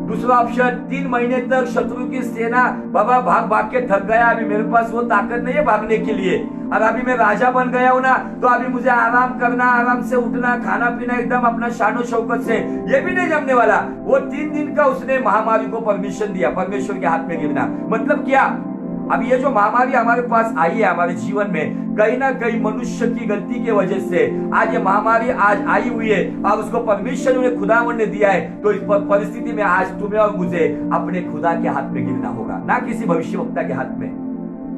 दूसरा ऑप्शन, 3 महीने तक शत्रु की सेना, बाबा भाग भाग के थक गया, अभी मेरे पास वो ताकत नहीं है भागने के लिए, और अभी मैं राजा बन गया हूं ना, तो अभी मुझे आराम करना, आराम से उठना, खाना पीना एकदम अपना शानो शौकत से, ये भी नहीं जमने वाला। वो 3 दिन का उसने महामारी को परमिशन दिया, परमेश्वर के हाथ में गिरना। मतलब क्या? अब ये जो महामारी हमारे पास आई है हमारे जीवन में, कहीं ना कहीं मनुष्य की गलती की वजह से आज ये महामारी आज आई हुई है, और उसको परमिशन उन्हें खुदावंद ने दिया है। तो इस परिस्थिति में आज तुम्हें और मुझे अपने खुदा के हाथ में गिरना होगा, ना किसी भविष्यवक्ता के हाथ में।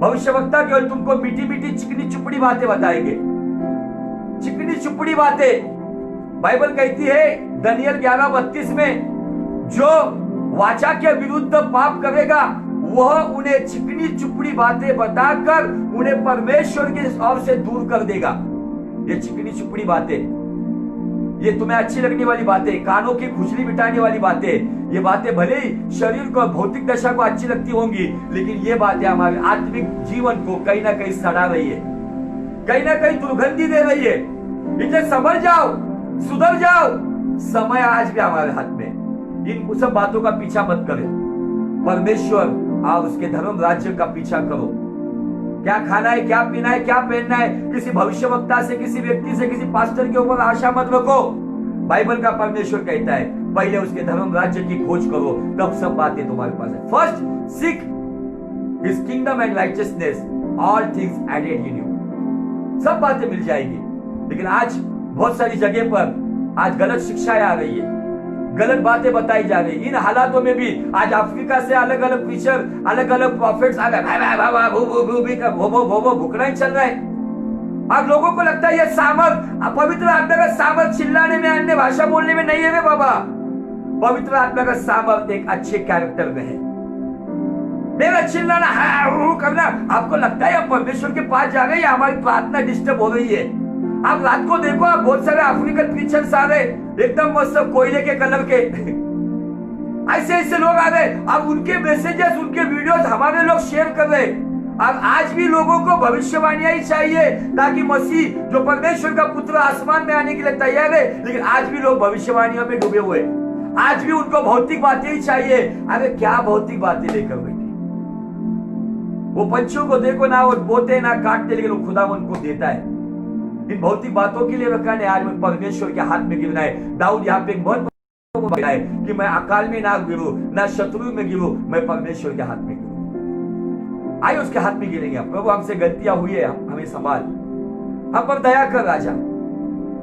भविष्यवक्ता केवल तुमको मीठी मीठी चिकनी चुपड़ी बातें बताएंगे, चिकनी चुपड़ी बातें। बाइबल कहती है दानियेल 11:32 में, जो वाचा के विरुद्ध पाप करेगा वह उन्हें चिकनी चुपड़ी बातें बताकर उन्हें परमेश्वर के ओर से दूर कर देगा। ये चिकनी चुपड़ी बातें, ये तुम्हें अच्छी लगने वाली बातें, कानों की खुजली मिटाने वाली बातें, ये बातें भले ही शरीर को, भौतिक दशा को अच्छी लगती होंगी, लेकिन ये बातें हमारे आत्मिक जीवन को कहीं ना कहीं सड़ा रही है, कहीं ना कहीं दुर्गंधी दे रही है। इसे समझ जाओ, सुधर जाओ। समय आज भी हमारे हाथ में। इन सब बातों का पीछा मत करें, परमेश्वर और उसके धर्म राज्य का पीछा करो। क्या खाना है, क्या पीना है, क्या पहनना है, किसी भविष्यवक्ता से, किसी व्यक्ति से, किसी पास्टर के ऊपर आशा मत रखो। बाइबल का परमेश्वर कहता है पहले उसके धर्म राज्य की खोज करो, तब सब बातें तुम्हारे पास है। First seek his kingdom and righteousness, all things added in you. सब बातें मिल जाएगी। लेकिन आज बहुत सारी जगह पर आज गलत शिक्षाएं आ रही है, गलत बातें बताई जा रही। इन हालातों में भी आज अफ्रीका से अलग अलग प्रीचर, अलग अलग प्रॉफिट्स आ गए, भुकना ही चल रहा है। अब लोगों को लगता है ये सामर्थ, पवित्र आत्मा का सामर्थ चिल्लाने में, अन्य भाषा बोलने में नहीं है वे बाबा। पवित्र आत्मा का सामर्थ एक अच्छे कैरेक्टर में है। मेरा चिल्लाना है करना, आपको लगता है आप परमेश्वर के पास जा रहे हैं, हमारी प्रार्थना डिस्टर्ब हो रही है। आप रात को देखो, आप बहुत सारे अफ्रीकन प्रीचर्स आ रहे, एकदम मस्त कोयले के कलर के ऐसे ऐसे लोग आ रहे। अब उनके मैसेजेस, उनके वीडियोस हमारे लोग शेयर कर रहे। अब आज भी लोगों को भविष्यवाणियां ही चाहिए, ताकि मसीह जो परमेश्वर का पुत्र आसमान में आने के लिए तैयार है। लेकिन आज भी लोग भविष्यवाणियों में डूबे हुए, आज भी उनको भौतिक बातें ही चाहिए। अरे क्या भौतिक बातें लेकर बैठे? वो पंछियों को देखो ना, वो बोते ना काटते, लेकिन वो खुदा उनको देता है। इन भौतिक बातों के लिए रखा है, आज मैं परमेश्वर के हाथ में गिरना है। दाऊद यहाँ पे एक बहुत है कि मैं अकाल में ना गिरूं, ना शत्रु में गिरूं, मैं परमेश्वर के हाथ में गिरूं। आइए उसके हाथ में गिरेंगे हम। प्रभु हमसे गलतियां हुई है, हमें संभाल, हम पर दया कर राजा,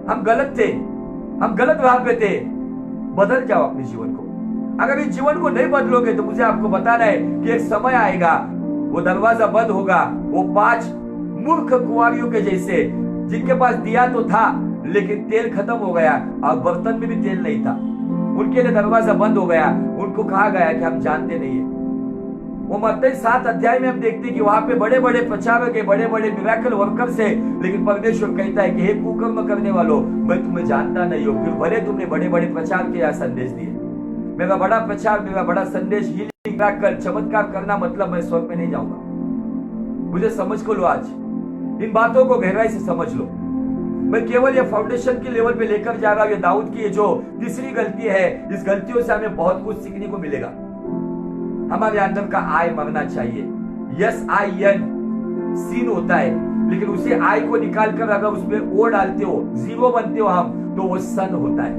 हम गलत थे, हम गलत राह पे थे, बदल जाओ अपने जीवन को। अगर इस जीवन को नहीं बदलोगे तो मुझे आपको बताना है कि एक समय आएगा, वो दरवाजा बंद होगा, वो 5 मूर्ख कुंवारियों के जैसे, जिनके पास दिया तो था लेकिन तेल खत्म हो गया और बर्तन में भी तेल नहीं था, उनके लिए दरवाजा बंद हो गया। उनको कहा गया कि हम जानते नहीं है। वो मत्ती 7 अध्याय में हम देखते हैं कि वहां पे बड़े बड़े प्रचारक है, बड़े बड़े मिरेकल वर्कर्स है, लेकिन परमेश्वर कहता है कि हे कुकर्म करने वालों, मैं तुम्हें जानता नहीं हूं। फिर भले तुमने बड़े बड़े प्रचार के संदेश दिए, मेरा बड़ा प्रचार, मेरा बड़ा संदेश, हीलिंग मिरेकल चमत्कार करना मतलब मैं स्वर्ग में नहीं जाऊंगा। मुझे समझ को लो, आज इन बातों को गहराई से समझ लो। मैं केवल ये फाउंडेशन के लेवल पे लेकर जा रहा हूं। ये दाऊद की जो तीसरी गलती है, इस गलतियों से हमें बहुत कुछ सीखने को मिलेगा। हमारे अंदर का आई मरना चाहिए। SIN सीन होता है, लेकिन उसे आई को निकाल कर अगर उसमें ओ डालते हो, 0 बनते हो हम, तो वो सन होता है।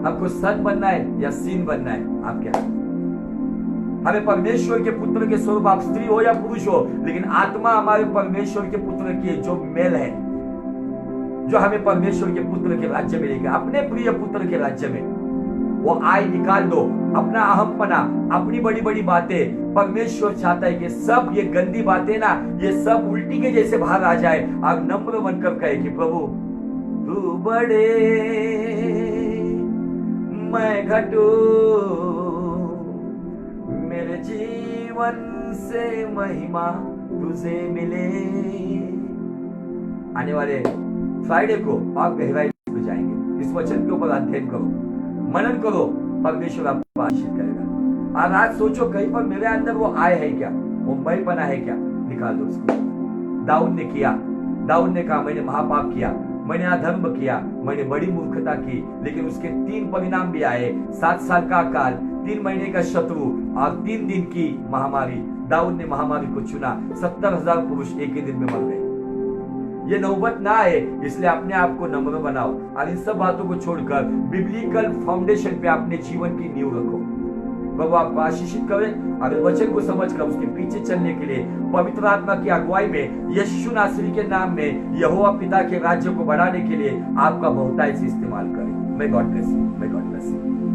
आपको सन बनना है या सीन बनना है, आप क्या? हमें परमेश्वर के पुत्र के स्वरूप, आप स्त्री हो या पुरुष हो, लेकिन आत्मा हमारे परमेश्वर के पुत्र की जो मेल है, जो हमें परमेश्वर के पुत्र के राज्य में लेकर, अपने प्रिय पुत्र के राज्य में, वो आई निकाल दो। अपना अहमपना, अपनी बड़ी बड़ी बातें, परमेश्वर चाहता है कि सब ये गंदी बातें ना, ये सब उल्टी के जैसे बाहर आ जाए। आप नम्र बनकर कहे कि प्रभु तू बड़े, मैं घटू, मेरे जीवन से महिमा तुझे मिले। आने वाले फ्राइडे को आप गहराई में जाएंगे, इस वचन के ऊपर अध्ययन करो, मनन करो, परमेश्वर आपको आशीष करेगा। और आज सोचो कहीं पर मेरे अंदर वो आय है क्या, वो मैंपना है क्या, निकाल दो उसको। दाऊद ने किया, दाऊद ने कहा मैंने महापाप किया, मैंने अधर्म किया, मैंने बड़ी मूर्खता की, लेकिन उसके 3 परिणाम भी आए। 7 साल का काल, 3 महीने का शत्रु और 3 दिन की महामारी। दाऊद ने महामारी को चुना, 70,000 पुरुष एक ही दिन में मर गए। ये नौबत ना आए, इसलिए अपने आप को नम्र बनाओ और इन सब बातों को छोड़कर बिब्लिकल फाउंडेशन पे अपने जीवन की नींव रखो। प्रभु आपको आशीषित करे और वचन को समझकर उसके पीछे चलने के लिए पवित्र आत्मा की अगुवाई में यीशु नासरी के नाम में यहोवा पिता के राज्य को बढ़ाने के लिए आपका बहुतायत से इस्तेमाल करें। मैं गॉड ब्लेस यू, मैं गॉड ब्लेस यू।